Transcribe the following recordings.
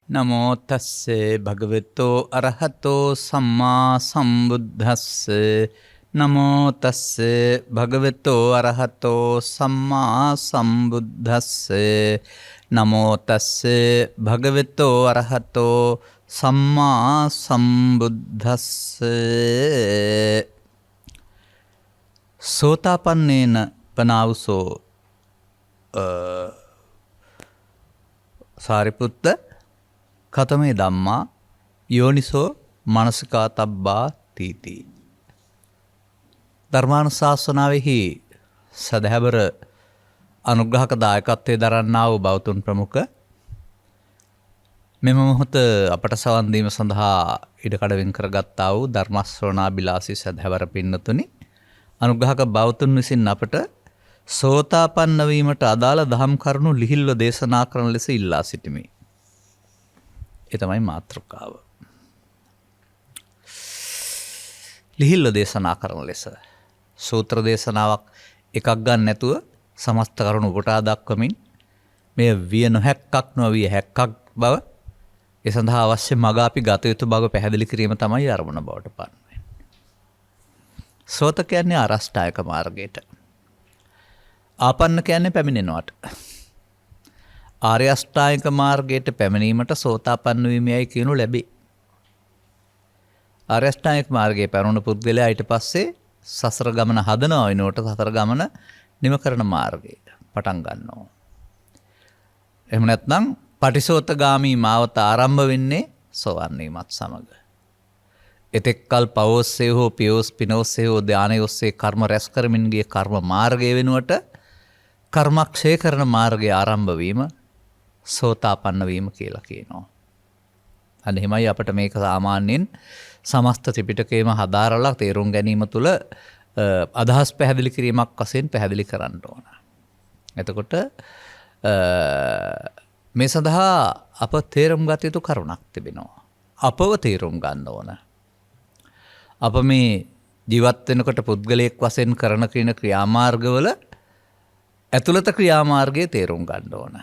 නමෝ තස්සේ භගවතෝ අරහතෝ සම්මා සම්බුද්දස්සේ නමෝ තස්සේ භගවතෝ අරහතෝ සම්මා සම්බුද්දස්සේ නමෝ තස්සේ භගවතෝ අරහතෝ සම්මා සම්බුද්දස්සේ සෝතාපන්නේන පනාවසෝ සාරිපුත්ත කතමේ ධම්මා යෝනිසෝ මනසිකාතබ්බා තීති. ධර්මානුශාසනාවෙහි සදහැබර අනුග්‍රහක දායකත්වයේ දරන්නා වූ බෞතුන් ප්‍රමුඛ මෙම මොහොත අපට සවන් දීම සඳහා ඉඩකඩ වෙන් කරගත්තා වූ ධර්ම ශ්‍රවණාබිලාසී සදහැබර පින්නතුනි, අනුග්‍රහක බෞතුන් විසින් අපට සෝතාපන්න වීමට අදාළ දහම් කරුණු ලිහිල්ව දේශනා කරන ලෙස ඉල්ලා සිටිමි. ඒ තමයි මාතෘකාව. ලිහිල්ව දේශනා කරන ලෙස සූත්‍ර දේශනාවක් එකක් ගන්න නැතුව සමස්ත කරුණු උපුටා දක්වමින් මේ විය නොහැක්කක් නොවිය හැක්කක් බව, ඒ සඳහා අවශ්‍ය මඟ අපි ගත යුතු බව පැහැදිලි කිරීම තමයි අරමුණ බවට පත්වෙන්නේ. සෝත කියන්නේ අරෂ්ඨායක මාර්ගයට, ආපන්න කියන්නේ පැමිණෙනවට. ආර්ය අෂ්ටාංගික මාර්ගයට පැමිණීමට සෝතාපන්න වීමයි කියනු ලැබේ. ආර්ය අෂ්ටාංගික මාර්ගයේ පැරුණු පුද්ගලයා ඊට පස්සේ සසර ගමන හදනවා වෙනුවට සසර ගමන නිම කරන මාර්ගයට පටන් ගන්නවා. එහෙම නැත්නම් පටිසෝතගාමී මාවත ආරම්භ වෙන්නේ සෝවන් වීමත් සමග. එතෙක්කල් පවෝස්සේ හෝ පියෝස් පිනෝස්සේ හෝ ධානයෝස්සේ කර්ම රැස් කරමින් ගිය කර්ම මාර්ගය වෙනුවට කර්මක්ෂය කරන මාර්ගය ආරම්භ වීම සෝතාපන්න වීම කියලා කියනවා. අන්න එහෙමයි අපිට මේක සාමාන්‍යයෙන් සමස්ත ත්‍රිපිටකයේම හදාරලා තේරුම් ගැනීම තුළ අදහස් පැහැදිලි කිරීමක් වශයෙන් පැහැදිලි කරන්න ඕන. එතකොට මේ සඳහා අප තේරුම් ගත යුතු කරුණක් තිබෙනවා. අපව තේරුම් ගන්න ඕන. අප මේ ජීවත් වෙනකොට පුද්ගලයෙක් වශයෙන් කරන ක්‍රියාමාර්ගවල ඇතුළත ක්‍රියාමාර්ගයේ තේරුම් ගන්න ඕන.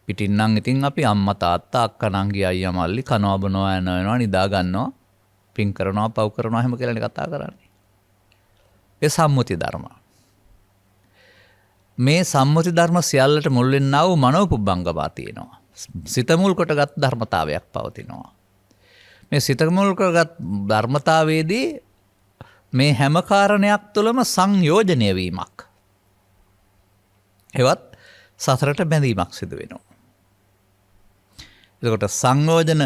පිටින්නම් ඉතින් අපි අම්මා තාත්තා අක්කා නංගි අයියා මල්ලි කනවා බොනවා යනවා නිදා ගන්නවා පින් කරනවා පව් කරනවා එහෙම කියලානේ කතා කරන්නේ. ඒ සම්මුති ධර්ම. මේ සම්මුති ධර්ම සියල්ලට මුල් වෙන්නා වූ මනෝපුබ්බංගමා තියෙනවා. සිත මුල් කොටගත් ධර්මතාවයක් පවතිනවා. මේ සිත මුල් කොටගත් ධර්මතාවයේදී මේ හැම කාරණයක් තුළම සංයෝජනය වීමක්, හෙවත් සසරට බැඳීමක් සිදු වෙනවා. එතකොට සංයෝජන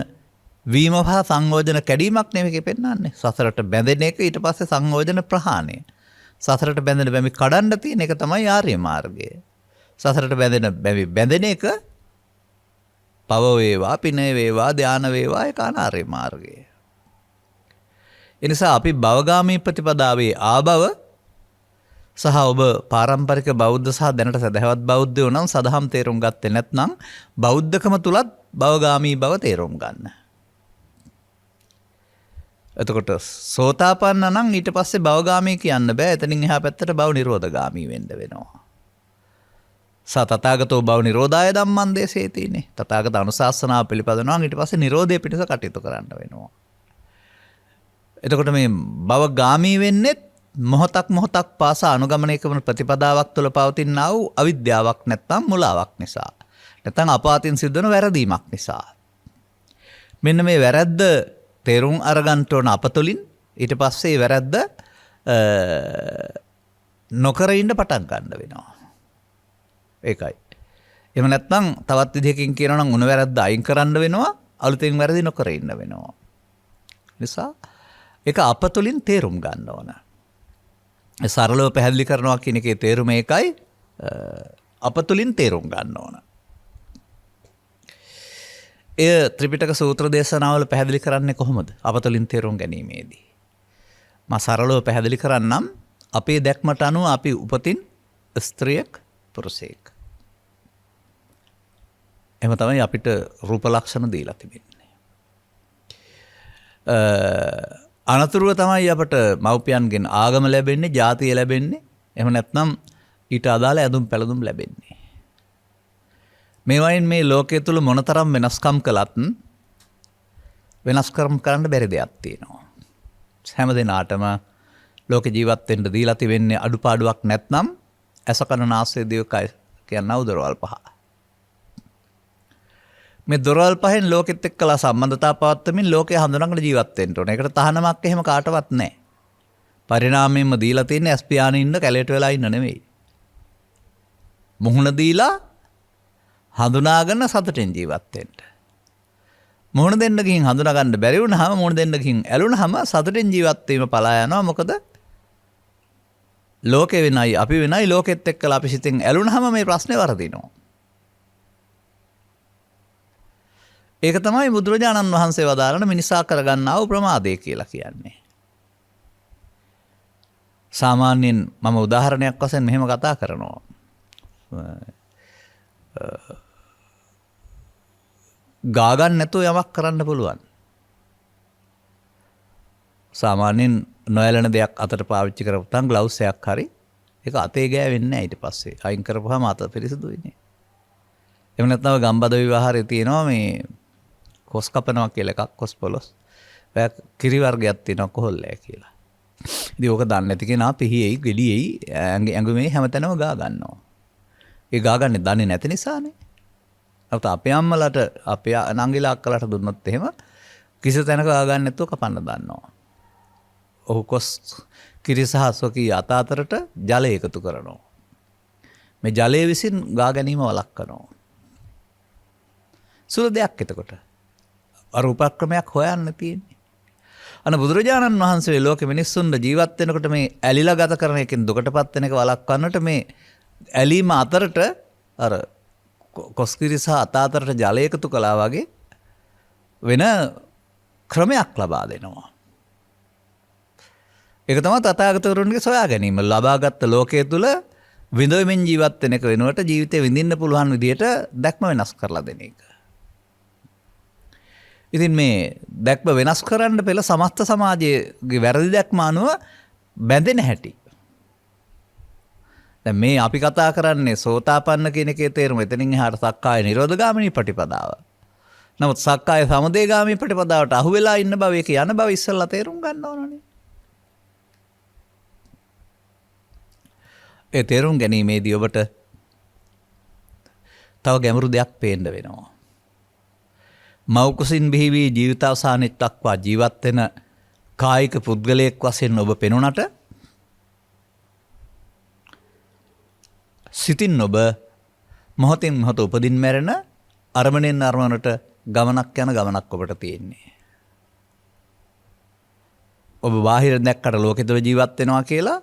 වීම හා සංයෝජන කැඩීමක් නෙවෙයි පෙන්නන්නේ. සසරට බැඳෙන එක, ඊට පස්සේ සංයෝජන ප්‍රහාණය. සසරට බැඳෙන බැමි කඩන්න තියෙන එක තමයි ආර්ය මාර්ගය. සසරට බැඳෙන එක පව වේවා, පින වේවා, ධාන වේවා, ඒක අනාර්ය මාර්ගය. එනිසා අපි භවගාමී ප්‍රතිපදාවේ ආභව සහ ඔබ පාරම්පරික බෞද්ධ සහ දැනට සදහවත් බෞද්ධයෝ නම් සදහම් තේරුම් ගත්තේ නැත්නම් බෞද්ධකම තුලත් භවගාමී බව තේරුම් ගන්න. එතකොට සෝතාපන්න නම් ඊට පස්සේ භවගාමී කියන්න බෑ. එතනින් එහා පැත්තට භව නිරෝධගාමී වෙන්න වෙනවා. තථාගතෝ භව නිරෝධාය ධම්මං දේශේතිනේ. තථාගත අනුශාසනාව පිළිපදනවා ඊට පස්සේ නිරෝධය පිණිස කටයුතු කරන්න වෙනවා. එතකොට මේ භවගාමී වෙන්නේ මොහොතක් පාසා අනුගමනය කරන ප්‍රතිපදාවක් තුළ පවතිනා වූ අවිද්‍යාවක් නැත්නම් මුලාවක් නිසා. නැත්නම් අපාතින් සිද්ධ වෙන වැරදීමක් නිසා. මෙන්න මේ වැරද්ද තේරුම් අරගන්න ඕන අප තුළින්. ඊට පස්සේ වැරද්ද නොකර ඉන්න පටන් ගන්න වෙනවා. ඒකයි. එහෙම නැත්නම් තවත් විදිහකින් කියනවා නම් උන වැරද්ද අයින් කරන්න වෙනවා, අලුතෙන් වැරදි නොකර ඉන්න වෙනවා. නිසා ඒක අප තුළින් තේරුම් ගන්න ඕන. සරලව පැහැදිලි කරනවා කියන එකේ තේරුම ඒකයි. අප තුළින් තේරුම් ගන්න ඕන. එය ත්‍රිපිටක සූත්‍ර දේශනාවල පැහැදිලි කරන්නේ කොහොමද? අප තුළින් තේරුම් ගැනීමේදී. මා සරලව පැහැදිලි කරන්නම්. අපේ දැක්මට අනුව අපි උපතින් ස්ත්‍රියක් පුරුෂයෙක්. එහෙම තමයි අපිට රූප ලක්ෂණ දීලා තිබෙන්නේ. අනතුරුව තමයි අපට මව්පියන්ගෙන් ආගම ලැබෙන්නේ, ජාතිය ලැබෙන්නේ. එහෙම නැත්නම් ඊට අදාළ ඇඳුම් පැළඳුම් ලැබෙන්නේ. මේවයින් මේ ලෝකයේ තුල මොනතරම් වෙනස්කම් කළත් වෙනස්කම් කරන්න බැරි දෙයක් තියෙනවා. හැම දිනාටම ලෝක ජීවත් වෙන්න දීලා තිබෙන්නේ අඩුපාඩුවක් නැත්නම් අසකන නාසය දිවකය කියන උදරවල් පහ. මේ දොරවල් පහෙන් ලෝකෙත් එක්කලා සම්බන්ධතාව පවත්වමින් ලෝකේ හඳුනාගෙන ජීවත් වෙන්න ඕනේ. ඒකට තහනමක් එහෙම කාටවත් නැහැ. පරිණාමයෙන්ම දීලා තියෙන්නේ ඇස්පියානේ ඉන්න කැලේට වෙලා ඉන්න නෙමෙයි. මුහුණ දීලා හඳුනාගෙන සතුටින් ජීවත් වෙන්න. මුහුණ දෙන්න ගිහින් හඳුනා ගන්න බැරි වුණාම මුහුණ දෙන්න ගිහින් ඇලුනහම සතුටින් ජීවත් වීම පලා යනවා. මොකද ලෝකේ වෙනයි අපි වෙනයි ලෝකෙත් එක්කලා අපි සිතින් ඇලුනහම මේ ප්‍රශ්නේ වරදිනවා. ඒක තමයි බුදුරජාණන් වහන්සේ වදාරන මිනිසා කරගන්නා වූ ප්‍රමාදය කියලා කියන්නේ. සාමාන්‍යයෙන් මම උදාහරණයක් වශයෙන් මෙහෙම කතා කරනවා. ගාගන්න නැතුව යමක් කරන්න පුළුවන්. සාමාන්‍යයෙන් නොයලන දෙයක් අතට පාවිච්චි කරපුවාම ග්ලව්ස් එකක් හරි ඒක අතේ ගෑවෙන්නේ නැහැ ඊට පස්සේ. අයින් කරපුවාම අත පිරිසිදු වෙන්නේ. එහෙම නැත්නම් ගම්බද විවාහයේ තියෙනවා මේ කොස් කපනවා කියලා එකක් කොස් පොලොස්. ඔය කිරි වර්ගයක් තියෙනවා කොහොල්ලෑ කියලා. ඉතින් ඕක දන්නේ නැති කෙනා පිහිෙයි ගෙඩියෙයි ඇඟුමේ හැමතැනම ගා ගන්නවා. ඒ ගා ගන්නේ දන්නේ නැති නිසානේ. අපත අපේ අම්මලාට අපේ නංගිලා අක්කලාට දුන්නොත් එහෙම කිසි තැනක ගා ගන්න නැතුව කපන්න දන්නවා. ඔහු කොස් කිරි සහ සොකී අත අතරට ජලය එකතු කරනවා. මේ ජලය විසින් ගා ගැනීම වළක්වනවා. සුළු දෙයක් එතකොට. අර උපක්‍රමයක් හොයන්න තියෙන්නේ. අන්න බුදුරජාණන් වහන්සේ ලෝකෙ මිනිස්සුන්ට ජීවත් වෙනකොට මේ ඇලිලා ගත කරන එකෙන් දුකටපත් වෙන එක වළක්වන්නට මේ ඇලීම අතරට අර කොස්කිරි සහ අත අතරට ජලය එකතු කළා වගේ වෙන ක්‍රමයක් ලබා දෙනවා. ඒක තමයි තථාගතවරුන්ගේ සොයා ගැනීම. ලබාගත් ලෝකයේ තුල විඳවෙමින් ජීවත් වෙන එක වෙනුවට ජීවිතේ විඳින්න පුළුවන් විදියට දැක්ම වෙනස් කරලා දෙන එක. ඉතින් මේ දැක්ම වෙනස් කරන්න පෙළ සමස්ත සමාජයේ වැරදි දැක්ම අනුව බැඳෙන හැටි. දැන් මේ අපි කතා කරන්නේ සෝතාපන්න කියන එකේ තේරුම එතනින් එහාට සක්කාය නිරෝධගාමිනී ප්‍රතිපදාව. නමුත් සක්කාය සමුදයගාමී ප්‍රතිපදාවට අහු වෙලා ඉන්න බව ඒක යන බව ඉස්සෙල්ලා තේරුම් ගන්න ඕනනේ. ඒ තේරුම් ගැනීමේදී ඔබට තව ගැඹුරු දෙයක් පේන්න වෙනවා. මව්කුසින් බිහි වී ජීවිතාවසානයේ දක්වා ජීවත් වෙන කායික පුද්ගලයෙක් වශයෙන් ඔබ පෙනුනට සිතින් ඔබ මොහොතින් මොහොත උපදින් මැරෙන අරමණෙන් අරමණට ගමනක් යන ගමනක් ඔබට තියෙන්නේ. ඔබ බාහිර දැක්කට ලෝකෙ තුල ජීවත් වෙනවා කියලා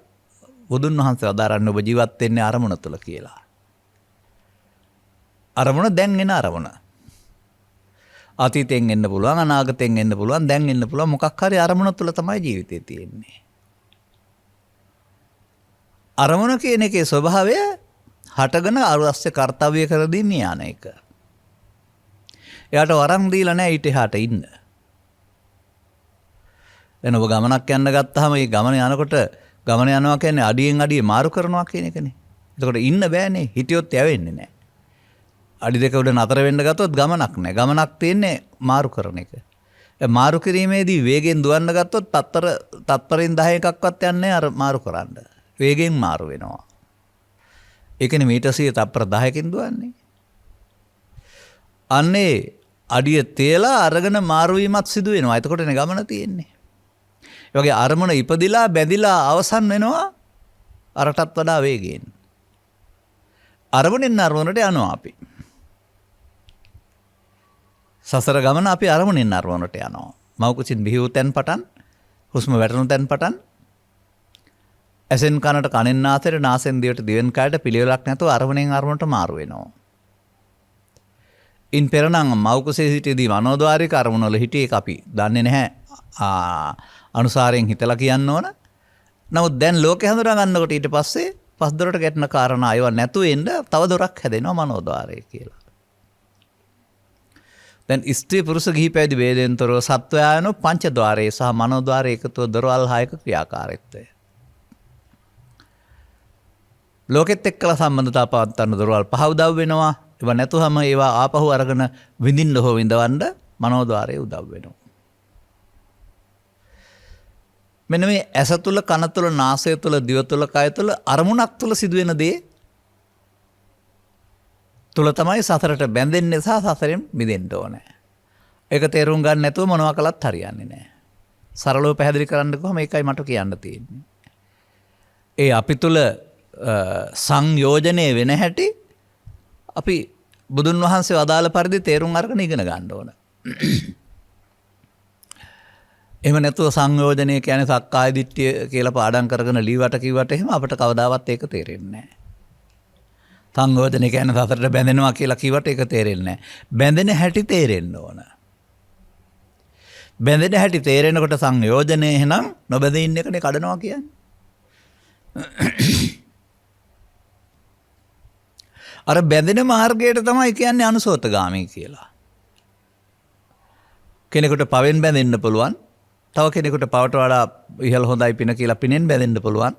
බුදුන් වහන්සේ වදාරන්නේ ඔබ ජීවත් වෙන්නේ අරමුණ තුල කියලා. අරමුණ දැන් එන අරමුණ. අතීතයෙන් එන්න පුළුවන් අනාගතයෙන් එන්න පුළුවන් දැන් එන්න පුළුවන් මොකක් හරි අරමුණ තුල තමයි ජීවිතේ තියෙන්නේ. අරමුණ කියන එකේ ස්වභාවය හටගෙන අරස්සේ කාර්යය කර දෙන්නේ යන එක. එයාට වරන් දීලා නැහැ ඊට එහාට ඉන්න. දැන් ඔබ ගමනක් යන්න ගත්තාම මේ ගමන යනකොට ගමන යනවා කියන්නේ අඩියෙන් අඩිය මාරු කරනවා කියන එකනේ. එතකොට ඉන්න බෑනේ හිටියොත් යවෙන්නේ නැහැ. අඩි දෙක උඩ නතර වෙන්න ගත්තොත් ගමනක් නැහැ. ගමනක් තියෙන්නේ මාරු කරන එක. මාරු කිරීමේදී වේගෙන් දුවන්න ගත්තොත් තත්පරෙන් 10 එකක්වත් යන්නේ අර මාරු කරන්න. වේගෙන් මාරු වෙනවා. ඒකනේ මීටර් 100 තත්පර 10කින් දුවන්නේ. අන්නේ අඩිය තේලා අරගෙන මාරු වීමත් සිදු වෙනවා. එතකොටනේ ගමන තියෙන්නේ. ඒ වගේ අරමුණ ඉපදිලා බැඳිලා අවසන් වෙනවා අරටත් වඩා වේගයෙන්. අරමුණෙන් අරමුණට යනවා අපි. සසර ගමන අපි අරමුණෙන් අරමුණට යනවා. මව්කුසින් බිහි වූ තැන් පටන් හුස්ම වැටෙන තැන් පටන් ඇසෙන් කනට කනෙන් නාසයට නාසෙන් දිවට දිවෙන් කයට පිළිවෙලක් නැතුව අරමුණෙන් අරමුණට මාරු වෙනවා. ඉන් පෙර නම් මව්කුසේ සිටදී මනෝද්වාරික අරමුණ වල හිටියේ ඒක අපි දන්නේ නැහැ. අනුසාරයෙන් හිතලා කියන්න ඕන. නමුත් දැන් ලෝකේ හඳුනා ගන්නකොට ඊට පස්සේ පස් දොරට ගැටෙන කාරණා ඒවා නැතුව එන්න තව දොරක් හැදෙනවා මනෝද්වාරය කියලා. දැන් ස්ත්‍රී පුරුෂ ගිහි පැවිදි ભેදෙන්තරව සත්වයායන පංචද්වාරයේ සහ මනෝද්වාරයේ එකතුව දොරවල් 6ක ක්‍රියාකාරීත්වය. ලෝකෙත් එක්කලා සම්බන්ධතාව පවත්වන දොරවල් 5 උදව් වෙනවා. ඒව නැතුවම ඒවා ආපහු අරගෙන විඳින්න හෝ විඳවන්න මනෝද්වාරය උදව් වෙනවා. මෙන්න මේ ඇස තුළ, කන තුළ, නාසය තුළ, දිව තුළ, කය තුළ අරමුණක් තුළ සිදුවෙන දේ තුළ තමයි සසරට බැඳෙන්නේ සහ සසරෙන් මිදෙන්න ඕනේ. ඒක තේරුම් ගන්න නැතුව මොනවා කළත් හරියන්නේ නැහැ. සරලව පැහැදිලි කරන්නකෝ මේකයි මට කියන්න තියෙන්නේ. ඒ අපි තුළ සංයෝජනය වෙන හැටි අපි බුදුන් වහන්සේ වදාළ පරිදි තේරුම් අරගෙන ඉගෙන ගන්න ඕන. එහෙම නැතුව සංයෝජනය කියන්නේ සක්කාය දිට්ඨිය කියලා පාඩම් කරගෙන ලීවට කිව්වට එහෙම අපිට කවදාවත් ඒක තේරෙන්නේ නැහැ. සංයෝජනය කියන්නේ සතරට බැඳෙනවා කියලා කිව්වට ඒක තේරෙන්නේ නැහැ. බැඳෙන හැටි තේරෙන්න ඕන. බැඳෙන හැටි තේරෙනකොට සංයෝජනය එහෙනම් නොබැඳී ඉන්න එකනේ කඩනවා කියන්නේ. අර බැඳෙන මාර්ගයට තමයි කියන්නේ අනුසෝතගාමී කියලා. කෙනෙකුට පවෙන් බැඳෙන්න පුළුවන්. තව කෙනෙකුට පවට වඩා ඉහළ හොඳයි පින කියලා පිනෙන් බැඳෙන්න පුළුවන්.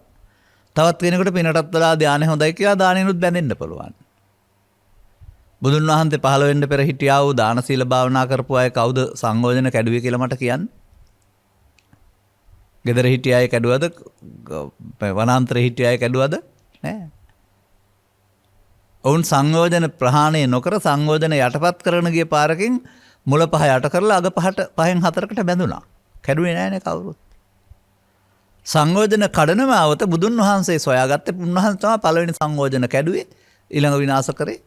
තවත් කෙනෙකුට පිනටත් වඩා ධානය හොඳයි කියලා දානෙනුත් බැඳෙන්න පුළුවන්. බුදුන් වහන්සේ පහළ වෙන්න පෙර හිටියා වූ දාන සීල භාවනා කරපු අය කවුද සංයෝජන කැඩුවේ කියලා මට කියන්න. ගෙදර හිටිය අය කැඩුවද? වනාන්තරේ හිටිය අය කැඩුවද? නෑ. ඔවුන් සංයෝජන ප්‍රහාණය නොකර සංයෝජන යටපත් කරන ගිය පාරකින් මුල පහ යට කරලා අග පහෙන් හතරකට බැඳුනා. කැඩුවේ නෑනේ කවුරුත්. සංයෝජන කඩනම આવත බුදුන් වහන්සේ සොයාගත්තේ. උන්වහන්සේ තමයි පළවෙනි සංයෝජන කැඩුවේ. ඊළඟ විනාශ කරේ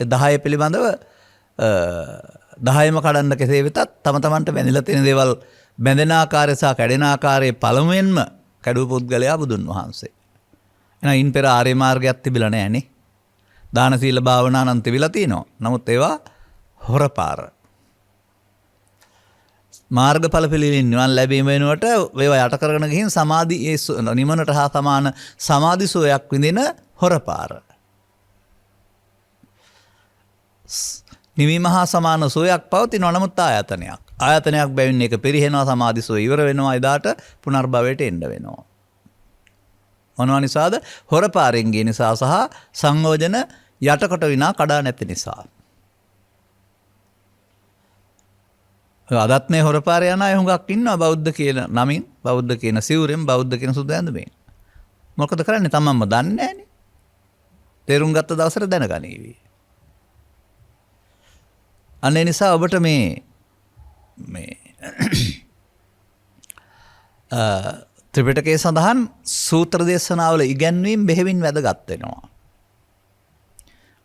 10 පිළිබඳව 10ම කඩන්න කෙසේ වෙතත් තම තමන්ට බැඳිලා තියෙන දේවල් බැඳෙන ආකාරය සහ කැඩෙන ආකාරයේ පළමුවෙන්ම කැඩුව පුද්ගලයා බුදුන් වහන්සේ. එහෙනම් ඉන් පෙර ආර්ය මාර්ගයක් තිබිලා නෑනේ. දාන සීල භාවනා නම් තිබිලා තියෙනවා. නමුත් ඒවා හොරපාර. මාර්ගඵල පිළිවින් නිවන් ලැබීම වෙනුවට ඒවා යට කරගෙන ගිහින් සමාධි නිමනට හා සමාන සමාධි සෝයක් විඳින හොරපාර. නිවීම හා සමාන සෝයක් පවතිනවා. නමුත් ආයතනයක්. ආයතනයක් බැවින් එක පිරිහෙනවා. සමාධි සෝය ඉවර වෙනවා. එදාට පුනර්භවයට එන්න වෙනවා. මොනවා නිසාද? හොරපාරෙන් ගිය නිසා සහ සංයෝජන යටකොට විනා කඩා නැති නිසා. අදත් මේ හොරපාර යන අය හුඟක් ඉන්නවා බෞද්ධ කියන නමින්, බෞද්ධ කියන සිවුරෙන්, බෞද්ධ කියන සුදු ඇඳුමෙන්. මොකද කරන්නේ? තමන්ම දන්නේ නැහනේ. තේරුම් ගත්ත දවසට දැනගනීවි. අනේ නිසා ඔබට මේ ත්‍රිපිටකයේ සඳහන් සූත්‍ර දේශනාවල ඉගැන්වීම් බෙහෙවින් වැදගත් වෙනවා.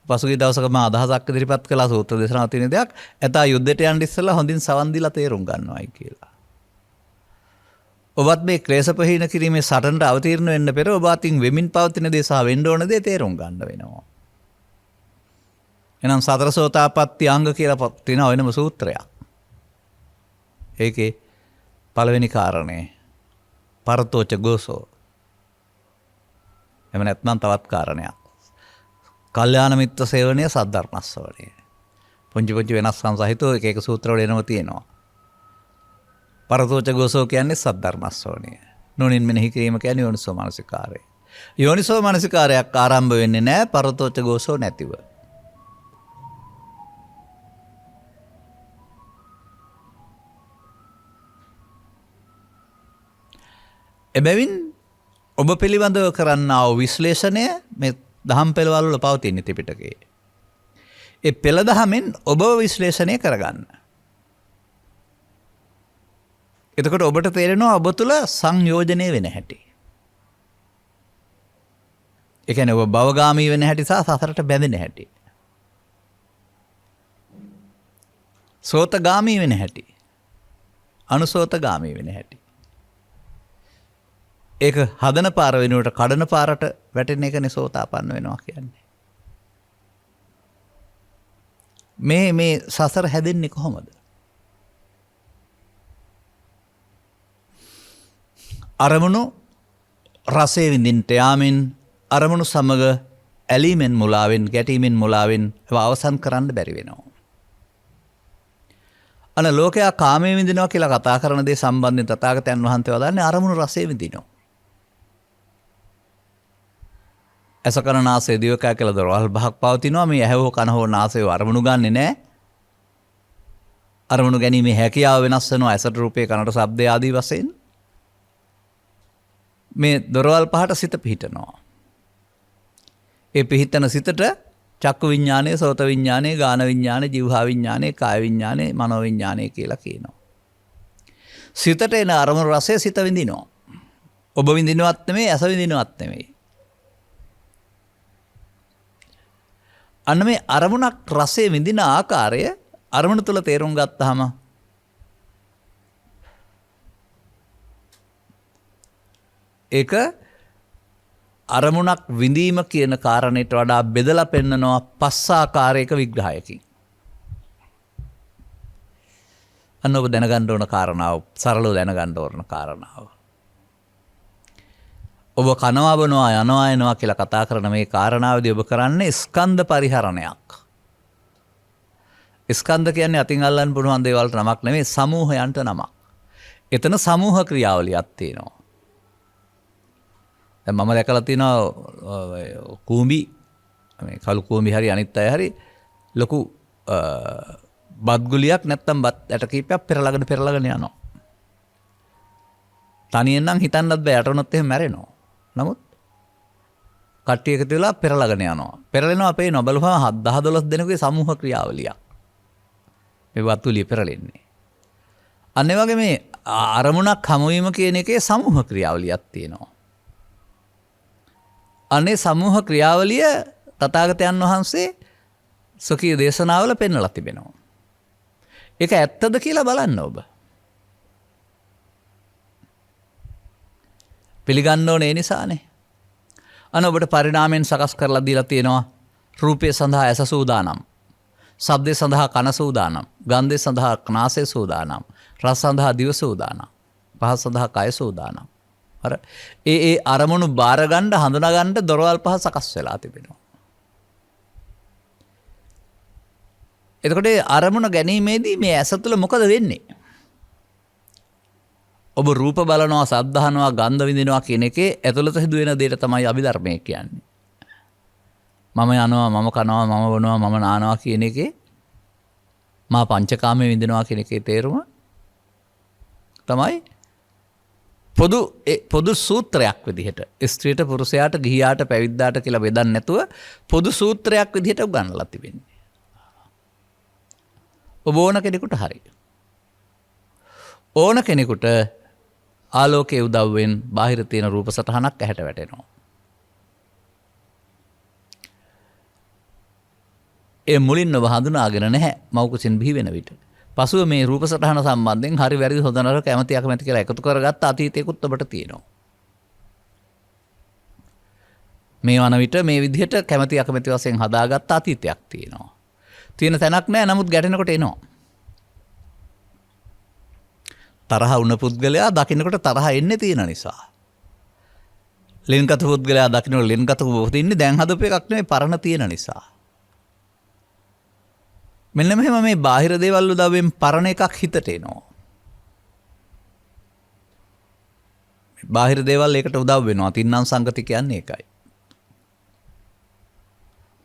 පසුගිය දවසක මම අදහසක් ඉදිරිපත් කළා සූත්‍ර දේශනාව තියෙන දෙයක්. එතා යුද්ධයට යන්න ඉස්සෙල්ලා හොඳින් සවන් දීලා තේරුම් ගන්නවායි කියලා. ඔබත් මේ ක්ලේශ ප්‍රහීන කිරීමේ සටනට අවතීර්ණ වෙන්න පෙර ඔබ අතින් වෙමින් පවතින දේ සහ වෙන්න ඕන දේ තේරුම් ගන්න වෙනවා. එහෙනම් සතර සෝතාපට්ටි අංග කියලා තියෙන වෙනම සූත්‍රයක්. ඒකේ පළවෙනි කාරණේ පරතෝච ගෝසෝ. එහෙම නැත්නම් තවත් කාරණයක්. කල්යාණ මිත්‍ර සේවනය, සද්ධර්ම ශ්‍රවණය. පුංචි පුංචි වෙනස්කම් සහිතව එක එක සූත්‍රවල එනම තියෙනවා. පරතෝච ගෝසෝ කියන්නේ සද්ධර්ම ශ්‍රවණය. නුනින් මෙනෙහි කිරීම කියන්නේ යෝනිසෝ මනසිකාරය. යෝනිසෝ මනසිකාරයක් ආරම්භ වෙන්නේ නැහැ පරතෝච ගෝසෝ නැතිව. එබැවින් ඔබ පිළිබඳව කරන්නා වූ විශ්ලේෂණය මේ දහම් පෙළවල් වල පවතින ත්‍රිපිටකයේ. ඒ පෙළ දහමෙන් ඔබව විශ්ලේෂණය කරගන්න. එතකොට ඔබට තේරෙනවා ඔබ තුළ සංයෝජනය වෙන හැටි. ඒ කියන්නේ ඔබ භවගාමී වෙන හැටි සහ සසරට බැඳෙන හැටි. සෝතගාමී වෙන හැටි. අනුසෝතගාමී වෙන හැටි. ඒක හදන පාර වෙනුවට කඩන පාරට වැටෙන එකනේ සෝතාපන්න වෙනවා කියන්නේ. මේ සසර හැදෙන්නේ කොහොමද? අරමුණු රසය විඳින්නට යාමෙන්, අරමුණු සමග ඇලීමෙන් මුලාවෙන්, ගැටීමෙන් මුලාවෙන් ඒවා අවසන් කරන්න බැරි වෙනවා. අන ලෝකයා කාමයේ විඳිනවා කියලා කතා කරන දේ සම්බන්ධයෙන් තථාගතයන් වහන්සේ වදාන්නේ අරමුණු රසය විඳිනවා. ඇස කන නාසය දිවකය කියලා දොරවල් පහක් පවතිනවා. මේ ඇහැ හෝ කන හෝ නාසය අරමුණු ගන්නෙ නැහැ. අරමුණු ගැනීමේ හැකියාව වෙනස් වෙනවා ඇසට රූපේ කනට ශබ්දය ආදී වශයෙන්. මේ දොරවල් පහට සිත පිහිටනවා. ඒ පිහිටන සිතට චක්කු විඥානය, සෝත විඥානය, ගාන විඥානය, જીවහා විඥානය, කාය විඥානය, මනෝ විඥානය කියලා කියනවා. සිතට එන අරමුණු රසය සිත විඳිනවා. ඔබ විඳිනවත් නෙමෙයි, ඇස විඳිනවත් නෙමෙයි. අන්න මේ අරමුණක් රසය විඳින ආකාරය අරමුණ තුළ තේරුම් ගත්තාම ඒක අරමුණක් විඳීම කියන කාරණයට වඩා බෙදලා පෙන්නනවා පස් ආකාරයක විග්‍රහයකින්. අන්න ඔබ දැනගන්න ඕන කාරණාව, සරලව දැනගන්න ඕන කාරණාව. ඔබ කනවා බොනවා යනවා එනවා කියලා කතා කරන මේ කාරණාවදී ඔබ කරන්නේ ස්කන්ධ පරිහරණයක්. ස්කන්ධ කියන්නේ අතින් අල්ලන්න පුළුවන් දේවල්ට නමක් නෙමෙයි, සමූහයන්ට නමක්. එතන සමූහ ක්‍රියාවලියක් තියෙනවා. දැන් මම දැකලා තියෙනවා කූඹි, මේ කළු කූඹි හරි අනිත් අය හරි ලොකු බත් ගුලියක් නැත්තම් බත් ඇට කීපයක් පෙරලගෙන යනවා. තනියෙන් නම් හිතන්නත් බෑ, යටවනොත් එහෙම මැරෙනවා. නමුත් කට්ටිය එකතු වෙලා පෙරලගෙන යනවා. පෙරලෙනවා පේනවා, බලපුවම 10-12 දෙනෙකුගේ සමූහ ක්‍රියාවලියක්. මේ වතුලිය පෙරලෙන්නේ. අන්න ඒ වගේ මේ අරමුණක් හමුවීම කියන එකේ සමූහ ක්‍රියාවලියක් තියෙනවා. අනේ සමූහ ක්‍රියාවලිය තථාගතයන් වහන්සේ සොකී දේශනාවල පෙන්වලා තිබෙනවා. ඒක ඇත්තද කියලා බලන්න ඔබ. පිළිගන්න ඕනේ ඒ නිසානේ. අන්න ඔබට පරිණාමයෙන් සකස් කරලා දීලා තියෙනවා රූපය සඳහා ඇස සූදානම්, ශබ්දය සඳහා කන සූදානම්, ගන්ධය සඳහා නාසය සූදානම්, රස සඳහා දිව සූදානම්, පහස සඳහා කය සූදානම්. අර ඒ අරමුණු බාර ගන්න, හඳුනා ගන්න දොරවල් පහ සකස් වෙලා තිබෙනවා. එතකොට අරමුණ ගැනීමේදී මේ ඇස තුළ මොකද වෙන්නේ? ඔබ රූප බලනවා, ශබ්ද අහනවා, ගන්ධ විඳිනවා කියන එකේ ඇතුළත සිදුවෙන දෙයට තමයි අභිධර්මය කියන්නේ. මම යනවා, මම කනවා, මම බොනවා, මම නානවා කියන එකේ මා පංචකාමයේ විඳිනවා කියන එකේ තේරුම තමයි පොදු සූත්‍රයක් විදිහට ස්ත්‍රීට, පුරුෂයාට, ගිහියාට, පැවිද්දාට කියලා බෙදන්නේ නැතුව පොදු සූත්‍රයක් විදිහට උගන්වලා තිබෙන්නේ. ඔබ ඕන කෙනෙකුට හරි. ඕන කෙනෙකුට ආලෝකයේ උදව්වෙන් බාහිර තියෙන රූප සටහනක් ඇහැට වැටෙනවා. ඒ මුලින් ඔබ හඳුනාගෙන නැහැ මව්කුසින් බිහි වෙන විට. පසුව මේ රූප සටහන සම්බන්ධයෙන් හරි වැරදි හොඳ නරක කැමැති අකමැති කියලා එකතු කරගත්ත අතීතයකුත් ඔබට තියෙනවා. මේ වන විට මේ විදිහට කැමැති අකමැති වශයෙන් හදාගත්ත අතීතයක් තියෙනවා. තියෙන තැනක් නැහැ, නමුත් ගැටෙනකොට එනවා. තරහ වුණ පුද්ගලයා දකින්නකොට තරහ එන්නේ තියෙන නිසා. ලෙන්ගත පුද්ගලයා දකින්නකොට ලෙන්ගත ඉන්නේ දැන් හදපු එකක් නෙවෙයි, පරණ තියෙන නිසා. මෙන්න මෙහෙම මේ බාහිර දේවල් උදව්වෙන් පරණ එකක් හිතට එනවා. බාහිර දේවල් ඒකට උදව් වෙනවා. තින්නම් සංගති කියන්නේ ඒකයි.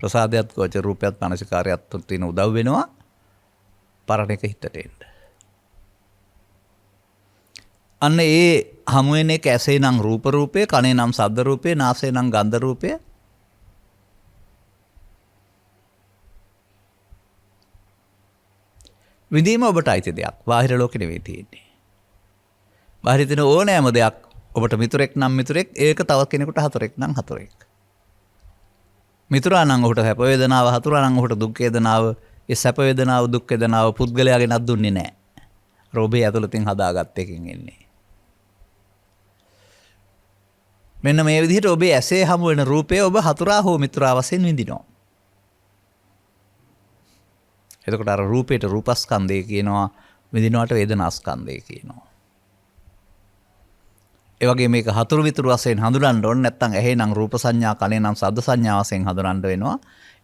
ප්‍රසාදයක්, ගෝචර රූපයක්, මානසිකාරයක් තියෙන උදව් වෙනවා පරණ එක හිතට එන්න. අන්න ඒ හමු වෙන එක ඇසේ නම් රූප රූපය, කනේ නම් ශබ්ද රූපය, නාසයේ නම් ගන්ධ රූපය. විඳීම ඔබට අයිති දෙයක්. බාහිර ලෝකෙ නෙවෙයි තියෙන්නේ. බාහිර තියෙන ඕනෑම දෙයක් ඔබට මිතුරෙක් නම් මිතුරෙක්, ඒක තව කෙනෙකුට හතුරෙක් නම් හතුරෙක්. මිතුරා නම් ඔහුට සැප වේදනාව, හතුරා නම් ඔහුට දුක් වේදනාව. ඒ සැප වේදනාව, දුක් වේදනාව පුද්ගලයාගෙනත් දුන්නේ නැහැ. රෝබේ ඇතුළතින් හදාගත්ත එකකින් එන්නේ. මෙන්න මේ විදිහට ඔබේ ඇසේ හමු වෙන රූපය ඔබ හතුරා හෝ මිතුරා වශයෙන් විඳිනවා. එතකොට අර රූපයට රූපස්කන්ධය කියනවා, විඳිනවට වේදනාස්කන්ධය කියනවා. ඒ වගේ මේක හතුරු මිතුරු වශයෙන් හඳුනන්න ඕනේ. නැත්නම් ඇහි නම් රූප සංඥා, කනේ නම් ශබ්ද සංඥා වශයෙන් හඳුනන්න වෙනවා.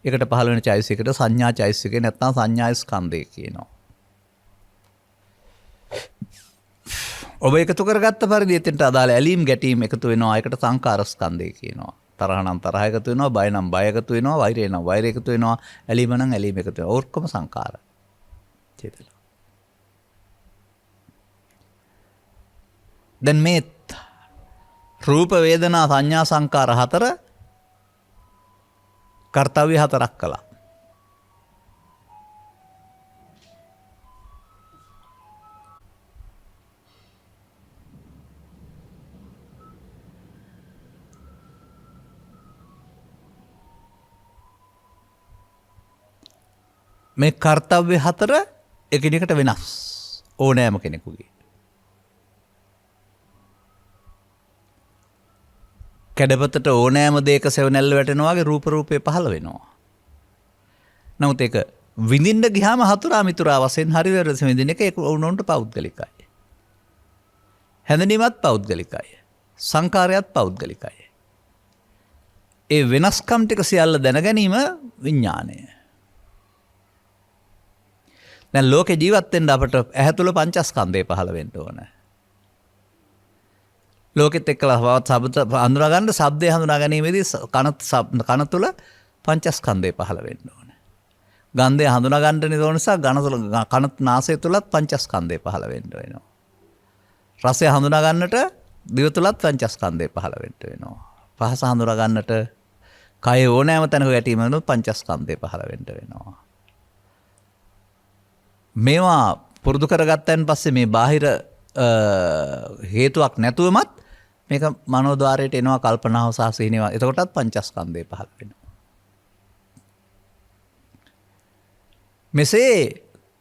ඒකට පහළ වෙන චෛතසිකයට සංඥා චෛතසිකේ නැත්නම් සංඥා ස්කන්ධය කියනවා. ඔබ එකතු කරගත්ත පරිදි එතෙන්ට අදාළ ඇලීම් ගැටීම් එකතු වෙනවා. ඒකට සංකාර ස්කන්ධය කියනවා. තරහ නම් තරහ එකතු වෙනවා, බය නම් බය එකතු වෙනවා, වෛරය නම් වෛරය එකතු වෙනවා, ඇලීම නම් ඇලීම එකතු වෙනවා. ඔක්කොම සංකාර. චේතනා. දැන් මේ රූප වේදනා සංඥා සංකාර හතර කර්තව්‍ය හතරක් කළා. මේ කර්තව්‍ය හතර එකිනෙකට වෙනස් ඕනෑම කෙනෙකුගේ. කැඩපතට ඕනෑම දෙයක සෙවණැල්ල වැටෙනවා වගේ රූප රූපේ පහළ වෙනවා. නමුත් ඒක විඳින්න ගියාම හතුරා මිතුරා වශයෙන් හරි වැරදි විඳින එක ඒක උනොන්ට පෞද්ගලිකයි. හැඳිනීමත් පෞද්ගලිකයි. සංකාරයත් පෞද්ගලිකයි. ඒ වෙනස්කම් ටික සියල්ල දැන ගැනීම විඥාණය. දැන් ලෝකේ ජීවත් වෙන්න අපට ඇහැ තුල පංචස්කන්ධය පහළ වෙන්න ඕන. ලෝකෙත් එක්කලා ශබ්ද හඳුනා ගන්න, ශබ්දය හඳුනා ගැනීමේදී කන තුල පංචස්කන්ධය පහළ වෙන්න ඕන. ගන්ධය හඳුනා ගන්න නිසා කන නාසය තුලත් පංචස්කන්ධය පහළ වෙන්න වෙනවා. රසය හඳුනා ගන්නට දිව තුලත් පංචස්කන්ධය පහළ වෙන්න වෙනවා. පහස හඳුනා ගන්නට කය ඕනෑම තැනක ගැටීමෙනුත් පංචස්කන්ධය පහළ වෙන්න වෙනවා. මේවා පුරුදු කරගත්තයන් පස්සේ මේ බාහිර හේතුවක් නැතුවමත් මේක මනෝද්වාරයට එනවා, කල්පනාව සහ සිහිනව. එතකොටත් පංචස්කන්ධය පහළ වෙනවා. මෙසේ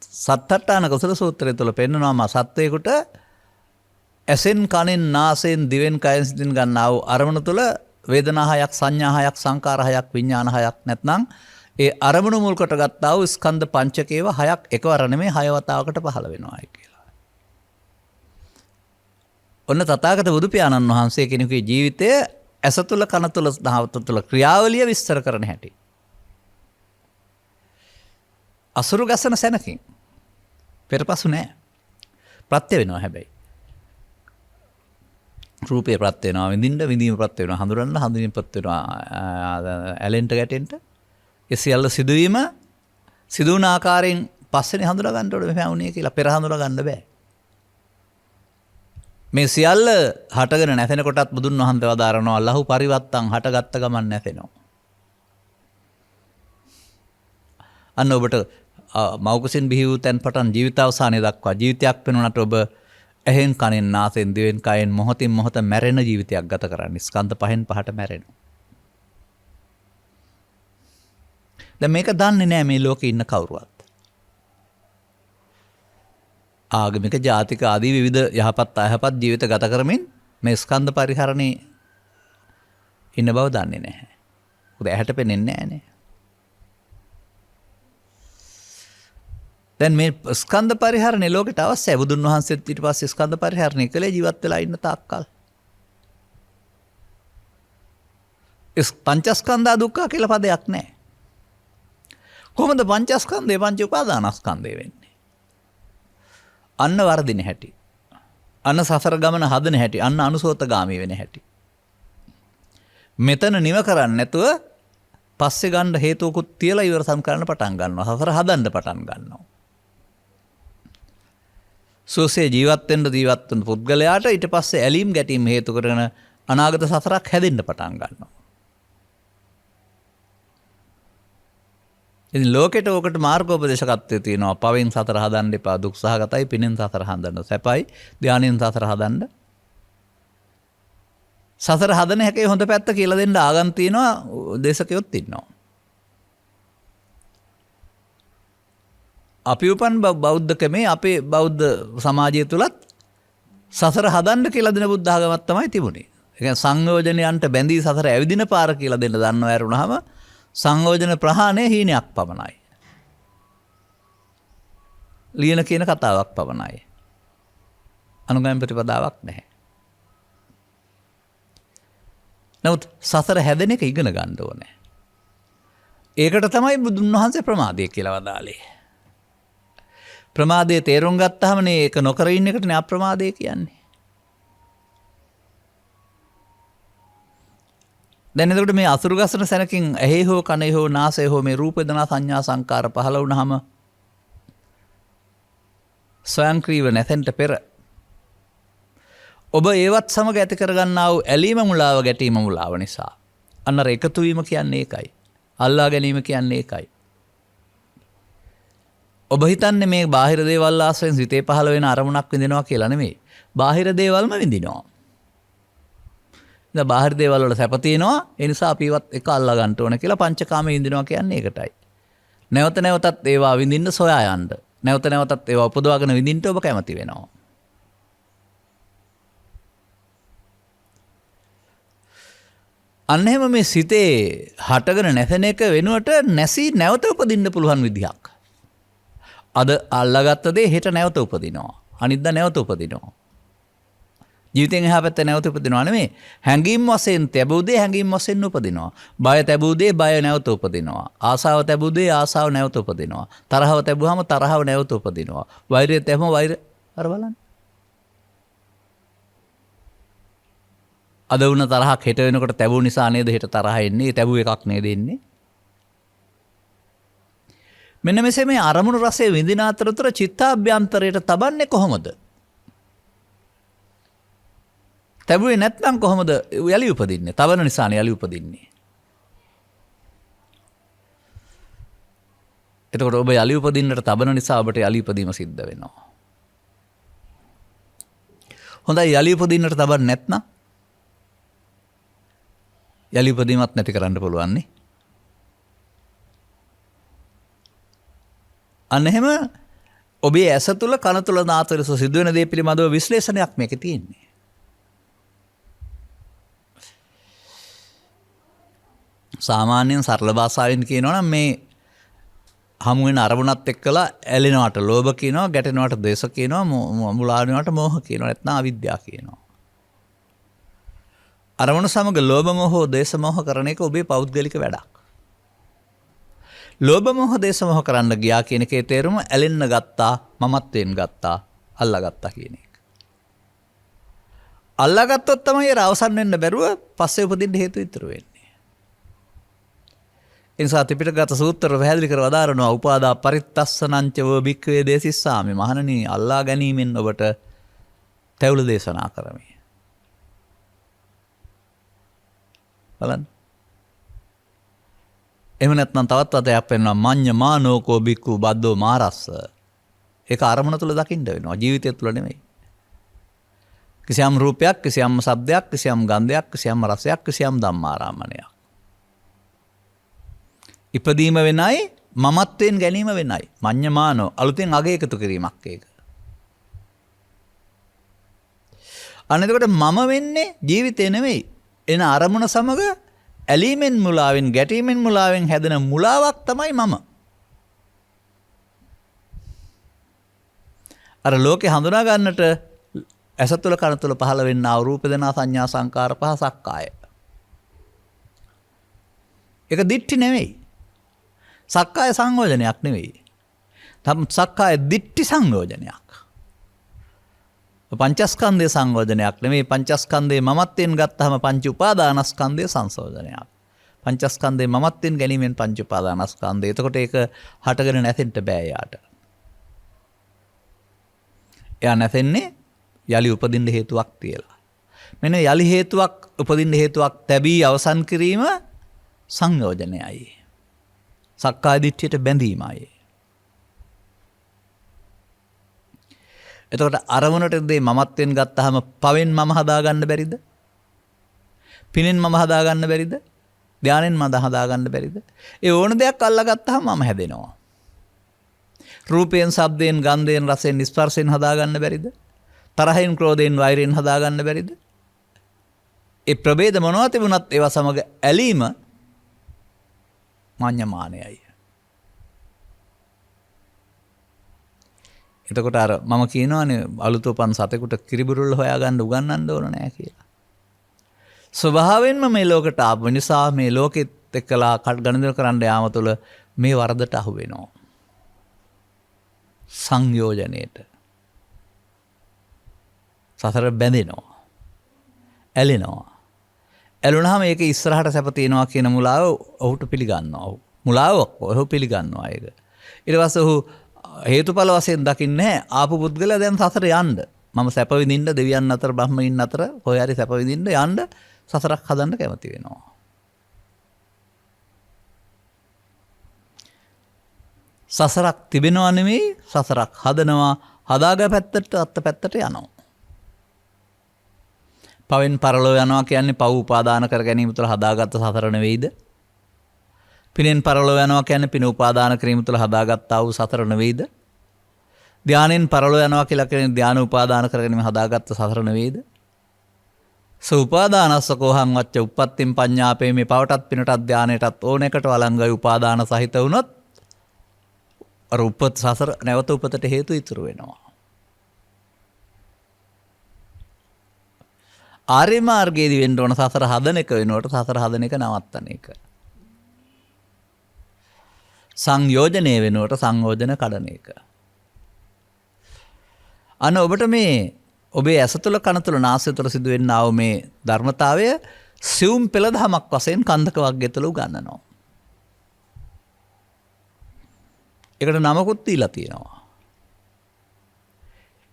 සත්තට්ඨාන කුසල සූත්‍රය තුළ පෙන්වනවා සත්වයකට ඇසෙන් කනෙන් නාසයෙන් දිවෙන් කයෙන් සිතින් ගන්නා වූ අරමුණු තුළ වේදනා හයක්, සංඥා හයක්, සංකාර හයක්, විඥාන හයක් නැත්නම් ඒ අරමුණු මුල් කොට ගත්තා වූ ස්කන්ධ පංචකේව හයක් එකවර නෙමෙයි 6 වතාවකට පහළ වෙනවායි කියලා. ඔන්න තථාගත බුදු පියාණන් වහන්සේ කෙනෙකුගේ ජීවිතය ඇස තුල, කන තුල, දහවත තුල ක්‍රියාවලිය විස්තර කරන හැටි. අසුරු ගසන සැනකින් පෙරපසු නෑ. ප්‍රත්‍ය වෙනවා හැබැයි. රූපේ ප්‍රත්‍ය වෙනවා, විඳීම ප්‍රත්‍ය වෙනවා, හඳුනන්න හඳුනීම ප්‍රත්‍ය වෙනවා, ඇලෙන්ට ගැටෙන්ට. ඒ සියල්ල සිදුවීම සිදු වුණ ආකාරයෙන් පස්සේනේ හඳුනා ගන්න ඕනේ මෙහෙම වුණේ කියලා. පෙර හඳුනා ගන්න බෑ. මේ සියල්ල හටගෙන නැසෙන කොටත් බුදුන් වහන්සේ වදාරනවා ලහු පරිවත්තං, හටගත්ත ගමන් නැසෙනවා. අන්න ඔබට මෞකසින් බිහි වූ තැන් පටන් ජීවිත අවසානය දක්වා ජීවිතයක් වෙනුනට ඔබ ඇහෙන් කනෙන් නාසයෙන් දිවෙන් කයෙන් මොහොතින් මොහොත මැරෙන ජීවිතයක් ගත කරන්නේ. ස්කන්ධ පහෙන් පහට මැරෙනවා. දැන් මේක දන්නේ නැහැ මේ ලෝකේ ඉන්න කවුරුවත්. ආගමික, ජාතික ආදී විවිධ යහපත් අයහපත් ජීවිත ගත කරමින් මේ ස්කන්ධ පරිහරණේ ඉන්න බව දන්නේ නැහැ. මොකද ඇහැට පෙනෙන්නේ නැහැනේ. දැන් මේ ස්කන්ධ පරිහරණේ ලෝකෙට අවශ්‍යයි. බුදුන් වහන්සේත් ඊට පස්සේ ස්කන්ධ පරිහරණය කළේ ජීවත් වෙලා ඉන්න තාක්කල්. පංචස්කන්ධ දුක්ඛ කියලා පදයක් නැහැ. කොහොමද පංචස්කන්ධේ පංච උපාදානස්කන්ධේ වෙන්නේ? අන්න වර්ධින හැටි. අන්න සසර ගමන හදන හැටි. අන්න අනුසෝතගාමී වෙන හැටි. මෙතන නිව කරන්නේ නැතුව පස්සේ ගන්න හේතුකුත් තියලා ඉවරසම් කරන්න පටන් ගන්නවා. සසර හදන්න පටන් ගන්නවා. සෝසේ ජීවත් වෙන පුද්ගලයාට ඊට පස්සේ ඇලීම් ගැටීම් හේතු කරගෙන අනාගත සසරක් හැදෙන්න පටන් ගන්නවා. ඉතින් ලෝකෙට ඕකට මාර්ගෝපදේශකත්වය තියෙනවා. පවෙන් සතර හදන්න එපා, දුක් සහගතයි. පිනෙන් සතර හදන්න සැපයි, ධානයෙන් සතර හදන්න. සතර හදන හැකේ හොඳ පැත්ත කියලා දෙන්න ආගම් තියෙනවා, දේශකයොත් ඉන්නවා. අපි උපන් බෞද්ධකමේ අපේ බෞද්ධ සමාජය තුලත් සසර හදන්න කියලා දෙන බුද්ධ ආගමක් තමයි තිබුණේ. ඒ කියන්නේ සංයෝජනයන්ට බැඳී සසර ඇවිදින පාර කියලා දෙන්න දන්නව ඇරුණාම සංයෝජන ප්‍රහාණය හීනයක් පමණයි. ලියන කියන කතාවක් පමණයි. අනුගමන ප්‍රතිපදාවක් නැහැ. නමුත් සසර හැදෙන එක ඉගෙන ගන්න ඕනේ. ඒකට තමයි බුදුන් වහන්සේ ප්‍රමාදය කියලා වදාළේ. ප්‍රමාදයේ තේරුම් ගත්තාමනේ ඒක නොකර ඉන්න එකටනේ අප්‍රමාදය කියන්නේ. දැන් එතකොට මේ අසුරු ගසන සැනකින් ඇහි හෝ කනේ හෝ නාසයේ හෝ මේ රූප වේදනා සංඥා සංකාර පහළ වුණාම ස්වයංක්‍රීයව නැතෙන්ට පෙර ඔබ ඒවත් සමග ඇති කරගන්නා වූ ඇලීම මුලාව ගැටීම මුලාව නිසා අන්න අර එකතු වීම කියන්නේ ඒකයි. අල්ලා ගැනීම කියන්නේ ඒකයි. ඔබ හිතන්නේ මේ බාහිර දේවල් ආශ්‍රයෙන් සිතේ පහළ වෙන අරමුණක් විඳිනවා කියලා නෙමෙයි. බාහිර දේවල්ම විඳිනවා. දැන් බාහිර දේවල් වල සැප තියෙනවා. ඒ නිසා අපි ඒවත් එක අල්ලා ගන්න ඕන කියලා පංචකාමයේ විඳිනවා කියන්නේ ඒකටයි. නැවත නැවතත් ඒවා විඳින්න සොයා යන්න. නැවත නැවතත් ඒවා උපදවාගෙන විඳින්න ඔබ කැමති වෙනවා. අන්න එහෙම මේ සිතේ හටගෙන නැසෙන එක වෙනුවට නැසී නැවත උපදින්න පුළුවන් විදිහක්. අද අල්ලාගත්ත දේ හෙට නැවත උපදිනවා. අනිද්දා නැවත උපදිනවා. ජීවිතෙන් එහා පැත්තේ නැවත උපදිනවා නෙමෙයි. හැඟීම් වශයෙන් තැබූ දේ හැඟීම් වශයෙන් උපදිනවා. බය තැබූ දේ බය නැවත උපදිනවා. ආසාව තැබූ දේ ආසාව නැවත උපදිනවා. තරහව තැබුවාම තරහව නැවත උපදිනවා. වෛරය තැබුම වෛරය අර බලන්න. අද වුණ තරහක් හෙට වෙනකොට තැබූ නිසා නේද හෙට තරහ එන්නේ. තැබූ එකක් නේද එන්නේ. මෙන්න මෙසේ මේ අරමුණු රසයේ විඳින අතරතුර චිත්තාභ්‍යන්තරයට තබන්නේ කොහොමද? තැබුවේ නැත්නම් කොහොමද යලි උපදින්නේ? තවන නිසානේ යලි උපදින්නේ. එතකොට ඔබ යලි උපදින්නට තබන නිසා ඔබට යලි උපදීම සිද්ධ වෙනවා. හොඳයි යලි උපදින්නට තබන්නේ නැත්නම් යලි උපදීමත් නැති කරන්න පුළුවන් නේ. අන්න එහෙම ඔබේ ඇස තුල කන තුල නාසය තුල සිදුවෙන දේ පිළිබඳව විශ්ලේෂණයක් මේකේ තියෙන්නේ. සාමාන්‍යයෙන් සරල භාෂාවෙන් කියනවා නම් මේ හමු වෙන අරමුණත් එක්කලා ඇලෙනවට ලෝභ කියනවා, ගැටෙනවට ද්වේෂ කියනවා, මුලා වෙනවට මෝහ කියනවා, නැත්නම් අවිද්‍යාව කියනවා. අරමුණු සමග ලෝභ මොහ ද්වේෂ මොහ කරන එක ඔබේ පෞද්ගලික වැඩක්. ලෝභ මොහ ද්වේෂ මොහ කරන්න ගියා කියන එකේ තේරුම ඇලෙන්න ගත්තා, මමත්වෙන් ගත්තා, අල්ලාගත්තා කියන එක. අල්ලාගත්තොත් තමයි ඒක අවසන් වෙන්න බැරුව පස්සේ උපදින්න හේතු ඉතුරු වෙන්නේ. එනිසා ත්‍රිපිටකගත සූත්‍ර පැහැදිලි කර වදාරනවා උපාදා පරිත්තස්සනංච වූ භික්ඛවේ දේසිස්සාමි. මහණනි අල්ලා ගැනීමෙන් ඔබට තැවුල දේශනා කරමි. බලන්න. එහෙම නැත්නම් තවත් වතයක් වෙනවා මඤ්ඤ මානෝකෝ බික්ඛු බද්දෝ මාරස්ස. ඒක අරමුණ තුල දකින්න වෙනවා. ජීවිතය තුල නෙමෙයි. කිසියම් රූපයක්, කිසියම් ශබ්දයක්, කිසියම් ගන්ධයක්, කිසියම් රසයක්, කිසියම් ධම්මාරාමණයක්. ඉපදීම වෙනයි, මමත්වෙන් ගැනීම වෙනයි. මඤ්ඤමානෝ අලුතෙන් අගය එකතු කිරීමක් ඒක. අන්න එතකොට මම වෙන්නේ ජීවිතේ නෙමෙයි. එන අරමුණ සමග ඇලීමෙන් මුලාවෙන් ගැටීමෙන් මුලාවෙන් හැදෙන මුලාවක් තමයි මම. අර ලෝකේ හඳුනා ගන්නට ඇස තුළ කන තුළ පහළ වෙන්නා රූප වේදනා සංඥා සංකාර පහ සක්කාය. ඒක දිට්ඨි නෙමෙයි. සක්කාය සංයෝජනයක් නෙවෙයි. සක්කාය දිට්ඨි සංයෝජනයක්. පංචස්කන්ධයේ සංයෝජනයක් නෙවෙයි. පංචස්කන්ධයේ මමත්වෙන් ගත්තාම පංච උපාදානස්කන්ධයේ සංයෝජනයක්. පංචස්කන්ධයේ මමත්වෙන් ගැනීමෙන් පංච උපාදානස්කන්ධය. එතකොට ඒක හටගෙන නැතෙන්න බෑ යාට. එයා නැතෙන්නේ යලි උපදින්න හේතුවක් තියලා. මෙන්න යලි හේතුවක් උපදින්න හේතුවක් තැබී අවසන් කිරීම සංයෝජනයයි. සක්කාය දිට්ඨියට බැඳීමයි. එතකොට අරමුණට දේ මමත්වෙන් ගත්තාම පවෙන් මම හදාගන්න බැරිද? පිනෙන් මම හදාගන්න බැරිද? ධානයෙන් මම හදාගන්න බැරිද? ඒ ඕන දෙයක් අල්ලගත්තාම මම හැදෙනවා. රූපයෙන්, ශබ්දයෙන්, ගන්ධයෙන්, රසයෙන්, ස්පර්ශයෙන් හදාගන්න බැරිද? තරහෙන්, ක්‍රෝධයෙන්, වෛරයෙන් හදාගන්න බැරිද? ඒ ප්‍රභේද මොනවා තිබුණත් ඒවා සමග ඇලීම මඤ්ඤමානයයි. එතකොට අර මම කියනවානේ අලුත උපන් සතෙකුට කිරිබුරුල්ල හොයාගන්න උගන්වන්න ඕන නෑ කියලා. ස්වභාවයෙන්ම මේ ලෝකයට ආපු නිසා මේ ලෝකෙත් එක්කලා ගනුදෙනු කරන්න යාම තුළ මේ වරදට අහු වෙනවා. සංයෝජනයේට. සසර බැඳෙනවා. ඇලෙනවා. ඇලුනහම ඒක ඉස්සරහට සැප තියෙනවා කියන මුලාව ඔහුට පිළිගන්නවා. මුලාවක් ඔහු පිළිගන්නවා ඒක. ඊට පස්සේ ඔහු හේතුඵල වශයෙන් දකින්නේ ආපු පුද්ගලයා දැන් සසර යන්න. මම සැප විඳින්න දෙවියන් අතර බ්‍රහ්මයින් අතර කොහේ හරි සැප විඳින්න යන්න සසරක් හදන්න කැමති වෙනවා. සසරක් තිබෙනවා නෙමෙයි සසරක් හදනවා. හදාගා පැත්තට අත්ත පැත්තට යනවා. පවෙන් පරලෝ යනවා කියන්නේ පව් උපාදාන කර ගැනීම තුළ හදාගත්ත සසර නෙවෙයිද? පිනෙන් පරලෝ යනවා කියන්නේ පින උපාදාන කිරීම තුළ හදාගත්තා වූ සසර නෙවෙයිද? ධානයෙන් පරලෝ යනවා කියලා කියන්නේ ධාන උපාදාන කර ගැනීම හදාගත්ත සසර නෙවෙයිද? සෝපාදානස්ස කෝහං වච්ච උප්පත්තිම් පඤ්ඤාපේ මේ පවටත් පිනටත් ධානයටත් ඕනෙකට වළංගයි උපාදාන සහිත වුණොත් අර උපත් සසර නැවත උපතට හේතු ඉතුරු වෙනවා. ආර්ය මාර්ගයේදී වෙන්න ඕන සසර හදන එක වෙනකොට සසර හදන එක නවත්තන එක. සංයෝජනය වෙනකොට සංයෝජන කඩන එක. අන්න ඔබට මේ ඔබේ ඇස තුළ කන තුළ නාසය තුළ සිදුවෙන්නා වූ මේ ධර්මතාවය සියුම් පෙළ දහමක් වශයෙන් කන්දක වර්ගය තුළ උගන්වනවා. ඒකට නමකුත් දීලා තියෙනවා.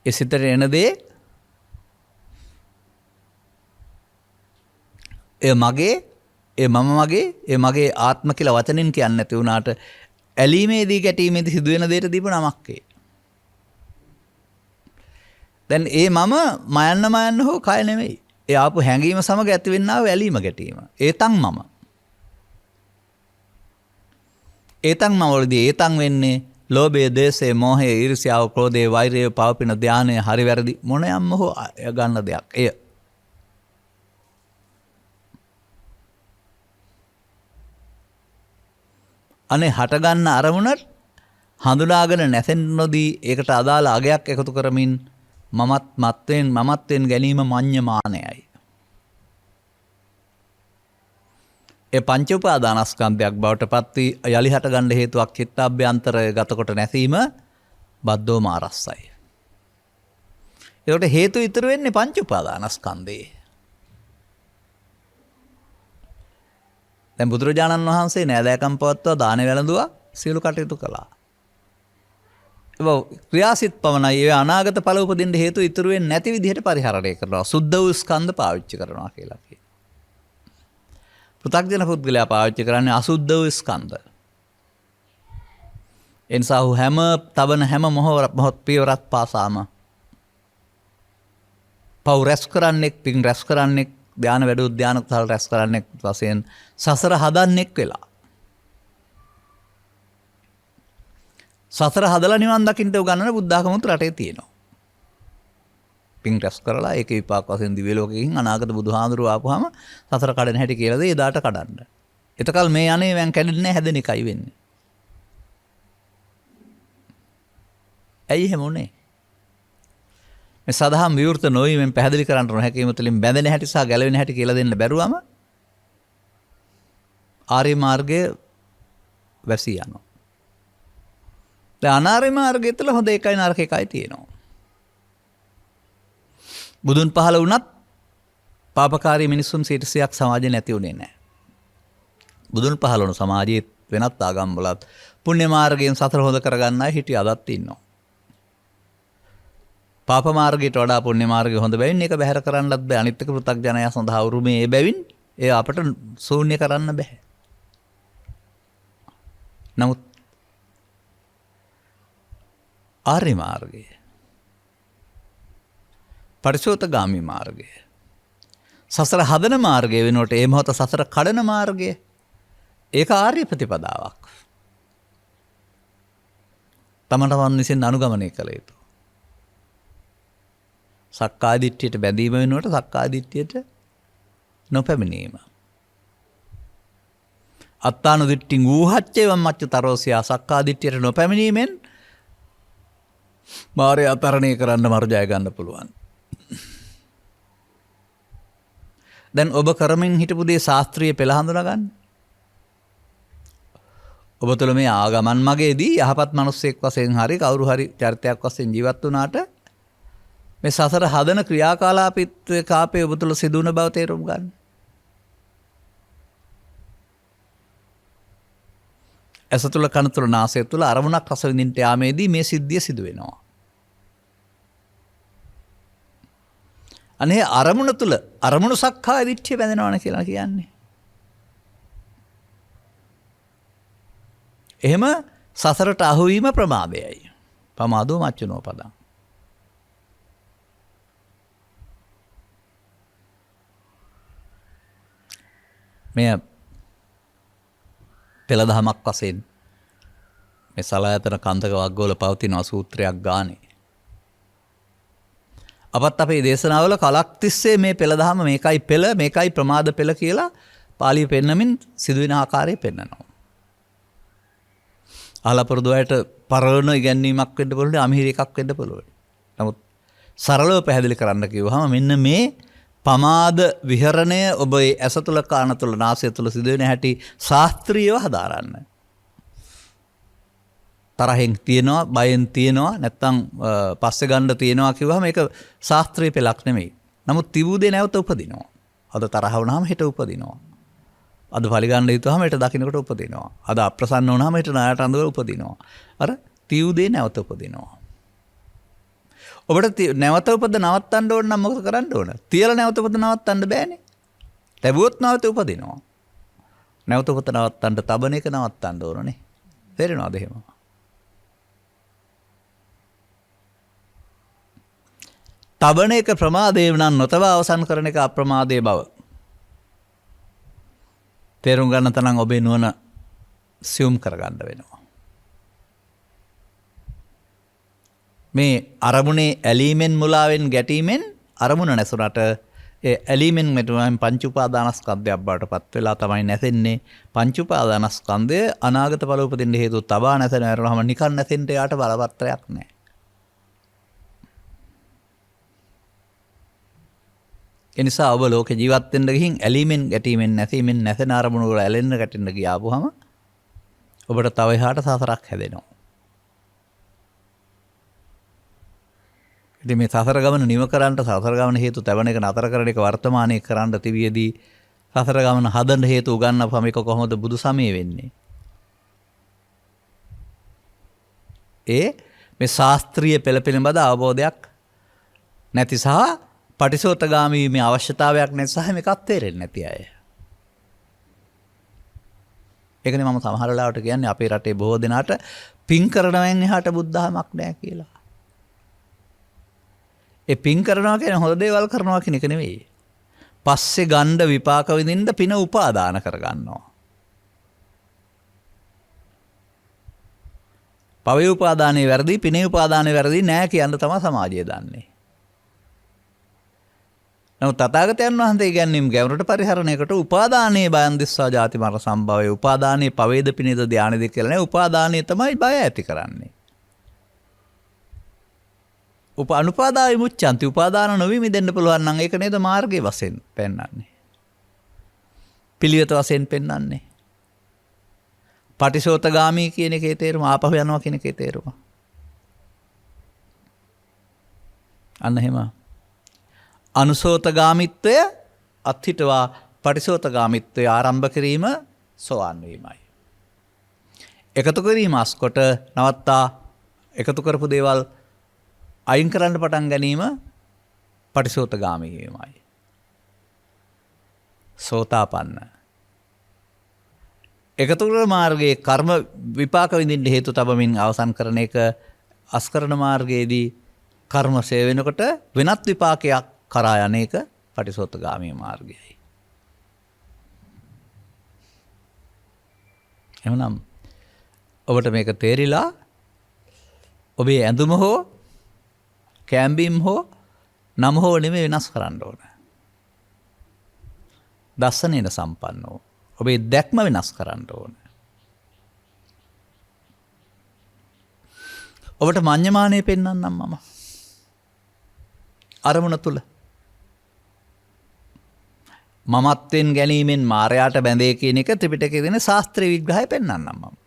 ඒ සිතට එන දේ ඒ මගේ, ඒ මම මගේ, ඒ මගේ ආත්ම කියලා වචනෙන් කියන්නේ නැති වුණාට ඇලීමේදී ගැටීමේදී සිදුවෙන දෙයට දීපු නමක් ඒ. දැන් ඒ මම මයන්න හෝ කය නෙමෙයි. ඒ ආපු හැඟීම සමග ඇතිවෙනා වූ ඇලීම ගැටීම. ඒතන් මම. ඒතන් මම වලදී ඒතන් වෙන්නේ ලෝභය, දේශය, මෝහය, ඊර්ෂ්‍යාව, ක්‍රෝධය, වෛරය, පවපින, ධානය, හරි වැරදි මොනයම්ම හෝ ගන්න දෙයක්. එය අනේ හටගන්න අරමුණට හඳුනාගෙන නැසෙන්න නොදී ඒකට අදාළ අගයක් එකතු කරමින් මමත්වෙන් ගැනීම මඤ්ඤමානයයි. ඒ පංච උපාදානස්කන්ධයක් බවට පත් වී යලි හටගන්න හේතුවක් චිත්තාභ්‍යන්තරය ගතකොට නැසීම බද්දෝ මාරස්සයි. ඒකට හේතු ඉතුරු වෙන්නේ පංච උපාදානස්කන්ධේ. දැන් බුදුරජාණන් වහන්සේ නෑදෑකම් පවත්වා දාන වැළඳුවා සියලු කටයුතු කළා. ඒක ක්‍රියාසිට පමණයි. ඒ අනාගත ඵල උපදින්න හේතු ඉතුරු වෙන්නේ නැති විදිහට පරිහරණය කරනවා. සුද්ධ වූ ස්කන්ධ පාවිච්චි කරනවා කියලා කියනවා. පෘථග්ජන පුද්ගලයා පාවිච්චි කරන්නේ අසුද්ධ වූ ස්කන්ධ. එනිසා හැම තබන හැම මොහොත් පියවරක් පාසාම පව් රැස් කරන්නෙක්, පින් රැස් කරන්නෙක්, ධාන වැඩි උද්‍යාන කුසල රැස් කරන්නෙක් වශයෙන් සසර හදන්නෙක් වෙලා. සසර හදලා නිවන් දකින්න උගන්වන බුද්ධ ආගමත් රටේ තියෙනවා. පින් රැස් කරලා ඒක විපාක වශයෙන් දිව්‍ය ලෝකෙකින් අනාගත බුදුහාඳුරුව ආපුවාම සසර කඩන හැටි කියලා දේ එදාට කඩන්න. එතකල් මේ අනේ මං කැඩෙන්නේ හැදෙන එකයි වෙන්නේ. ඇයි එහෙම උනේ? මේ සදහම් විවෘත නොවීමෙන් පැහැදිලි කරන්න නොහැකීම තුළින් බැඳෙන හැටි සහ ගැලවෙන හැටි කියලා දෙන්න බැරුවම ආර්ය මාර්ගය වැසී යනවා. දැන් අනාර්ය මාර්ගය තුළ හොඳ එකයි නරක එකයි තියෙනවා. බුදුන් පහළ වුණත් පාපකාරී මිනිසුන් 100ක් සමාජේ නැති උනේ නැහැ. බුදුන් පහළ වුණු සමාජයේ වෙනත් ආගම් වලත් පුණ්‍ය මාර්ගයෙන් සතර හොඳ කරගන්න අය හිටිය අදත් ඉන්නවා. පාප මාර්ගයට වඩා පුණ්‍ය මාර්ගය හොඳ බැවින් ඒක බැහැර කරන්නත් බෑ. අනිත් එක පෘථග්ජනයා සඳහා උරුමේ ඒ බැවින් ඒ අපට ශූන්‍ය කරන්න බෑ. නමුත් ආර්ය මාර්ගය, පරිශෝතගාමී මාර්ගය, සසර හදන මාර්ගය වෙනුවට ඒ මොහොත සසර කඩන මාර්ගය, ඒක ආර්ය ප්‍රතිපදාවක්. තමන් විසින් අනුගමනය කළ යුතු. සක්කාය දිට්ඨියට බැඳීම වෙනුවට සක්කාය දිට්ඨියට නොපැමිණීම. අත්තානු දිට්ඨින් ඌහච්චේවම් මච්චතරෝසියා සක්කාය දිට්ඨියට නොපැමිණීමෙන් මාරය අතරණය කරන්න මරු ජය ගන්න පුළුවන්. දැන් ඔබ කරමින් හිටපු දේ ශාස්ත්‍රීය පෙළ හඳුනා ගන්න. ඔබ තුළ මේ ආගමන් මගේදී යහපත් මිනිසෙක් වශයෙන් හරි කවුරු හරි චරිතයක් වශයෙන් ජීවත් වුණාට මේ සසර හදන ක්‍රියාකලාපීත්වයේ කාපේ ඔබ තුළ සිදුවන බව තේරුම් ගන්න. ඇස තුළ කන තුළ නාසය තුළ අරමුණක් රස විඳින්නට යාමේදී මේ සිද්ධිය සිදු වෙනවා. අනේ අරමුණ තුළ අරමුණු සක්කාය දිට්ඨිය බැඳෙනවනේ කියලා කියන්නේ. එහෙම සසරට අහුවීම ප්‍රමාදයයි. පමාදෝ මච්චුනෝ පදං. මෙය පෙළදහමක් වශයෙන් මේ සලායතන කන්දක වග්ගවල පවතින සූත්‍රයක් ගානේ. අපත් අපේ දේශනාවල කලක් තිස්සේ මේ පෙළදහම මේකයි පෙළ මේකයි ප්‍රමාද පෙළ කියලා පාලිය පෙන්නමින් සිදුවෙන ආකාරය පෙන්නනවා. අහලා පුරුදු අයට පරණ ඉගැන්වීමක් වෙන්න පුළුවන්, අමිහිරි එකක් වෙන්න පුළුවන්. නමුත් සරලව පැහැදිලි කරන්න කිව්වහම මෙන්න මේ පමාද විහරණය ඔබ ඇස තුළ කාන තුළ නාසය තුළ සිදුවෙන හැටි ශාස්ත්‍රීයව හදාරන්න. තරහෙන් තියෙනවා, බයෙන් තියෙනවා, නැත්තම් පස්සේ ගන්න තියෙනවා කිව්වහම ඒක ශාස්ත්‍රීය පෙළක් නෙමෙයි. නමුත් තිබූ දේ නැවත උපදිනවා. අද තරහ වුණාම හෙට උපදිනවා. අද පරිගන්න හිතුවාම හෙට දකින්නකොට උපදිනවා. අද අප්‍රසන්න වුණාම හෙට ණයට අඳවල උපදිනවා. අර තියු දේ නැවත උපදිනවා. ඔබට නැවත උපද නවත්තන්න ඕන නම් මොකද කරන්න ඕන? තියලා නැවත උපද නවත්තන්න බෑනේ. ලැබුවොත් නැවත උපදිනවා. නැවත උපද නවත්තන්න තබන එක නවත්තන්න ඕනනේ. තේරෙනවද එහෙම? තබන එක ප්‍රමාදේ නම් නොතව අවසන් කරන එක අප්‍රමාදයේ බව. තේරුම් ගන්න තරම් ඔබේ නුවණ සියුම් කරගන්න වෙනවා. මේ අරමුණේ ඇලීමෙන් මුලාවෙන් ගැටීමෙන් අරමුණ නැසුණට ඒ ඇලීමෙන් මෙතුමෙන් පංච උපාදානස්කන්ධයක් බවට පත් වෙලා තමයි නැසෙන්නේ. පංච උපාදානස්කන්ධය අනාගත ඵල උපදින්න හේතු තබා නැසෙන ඇරනහම නිකන් නැසෙන්න යාට බලපත්‍රයක් නැහැ. එනිසා ඔබ ලෝකේ ජීවත් වෙන්න ගිහින් ඇලීමෙන් ගැටීමෙන් නැසීමෙන් නැසෙන අරමුණු වල ඇලෙන්න ගැටෙන්න ගියාපුවම ඔබට තව එහාට සසරක් හැදෙනවා. ඉතින් මේ සසර ගමන නිව කරන්න සසර ගමන හේතු තැවෙන එක නතර කරන එක වර්තමානයේ කරන්න තිබියදී සසර ගමන හදන්න හේතු උගන්වපම එක කොහොමද බුදු සමය වෙන්නේ? මේ ශාස්ත්‍රීය පෙළ පිළිබඳ අවබෝධයක් නැති සහ පටිසෝතගාමී වීමේ අවශ්‍යතාවයක් නැති සහ මේකත් තේරෙන්නේ නැති අය. ඒකනේ මම සමහර වෙලාවට කියන්නේ අපේ රටේ බොහෝ දෙනාට පින් කරනවෙන් එහාට බුද්ධහමක් නැහැ කියලා. ඒ පින් කරනවා කියන්නේ හොඳ දේවල් කරනවා කියන එක නෙවෙයි. පස්සේ ගණ්ඩ විපාක විඳින්න පින උපාදාන කරගන්නවා. පවේ උපාදානයේ වැරදි, පිනේ උපාදානයේ වැරදි නෑ කියන තමයි සමාජය දන්නේ. නමුත් තථාගතයන් වහන්සේ කියන්නේ ගැඹුරට පරිහරණයකට උපාදානයේ බයන් දිස්සා ජාති මර සම්භවයේ උපාදානයේ පවේද පිනේද ධානයේද කියලා නෑ. උපාදානයේ තමයි බය ඇති කරන්නේ. අනුපාදාය මුච්ඡන්ති උපාදාන නොවි මිදෙන්න පුළුවන් නම් ඒක නේද මාර්ගයේ වශයෙන් පෙන්වන්නේ. පිළිවෙත වශයෙන් පෙන්වන්නේ. පටිසෝතගාමී කියන එකේ තේරුම ආපහු යනවා කියන එකේ තේරුම. අන්න එහෙම. අනුසෝතගාමිත්වය අත්හිටවා පටිසෝතගාමිත්වය ආරම්භ කිරීම සෝවාන් වීමයි. එකතු කිරීම අස්කොට නවත්තා එකතු කරපු දේවල් අයින් කරන්න පටන් ගැනීම පටිසෝතගාමී වීමයි. සෝතාපන්න. එකතු කරන මාර්ගයේ කර්ම විපාක විඳින්න හේතු තබමින් අවසන් කරන එක අස්කරණ මාර්ගයේදී කර්ම සේ වෙනකොට වෙනත් විපාකයක් කරා යන එක පටිසෝතගාමී මාර්ගයයි. එහෙනම් ඔබට මේක තේරිලා ඔබේ ඇඳුම හෝ කැම්බීම් හෝ නම හෝ නෙමෙයි වෙනස් කරන්න ඕන. දස්සනේන සම්පන්නෝ. ඔබේ දැක්ම වෙනස් කරන්න ඕන. ඔබට මඤ්ඤමානය පෙන්වන්නම් මම. අරමුණ තුල මමත්වෙන් ගැනීමෙන් මායයට බැඳේ කියන එක ත්‍රිපිටකයේ දෙන ශාස්ත්‍රීය විග්‍රහය පෙන්වන්නම් මම.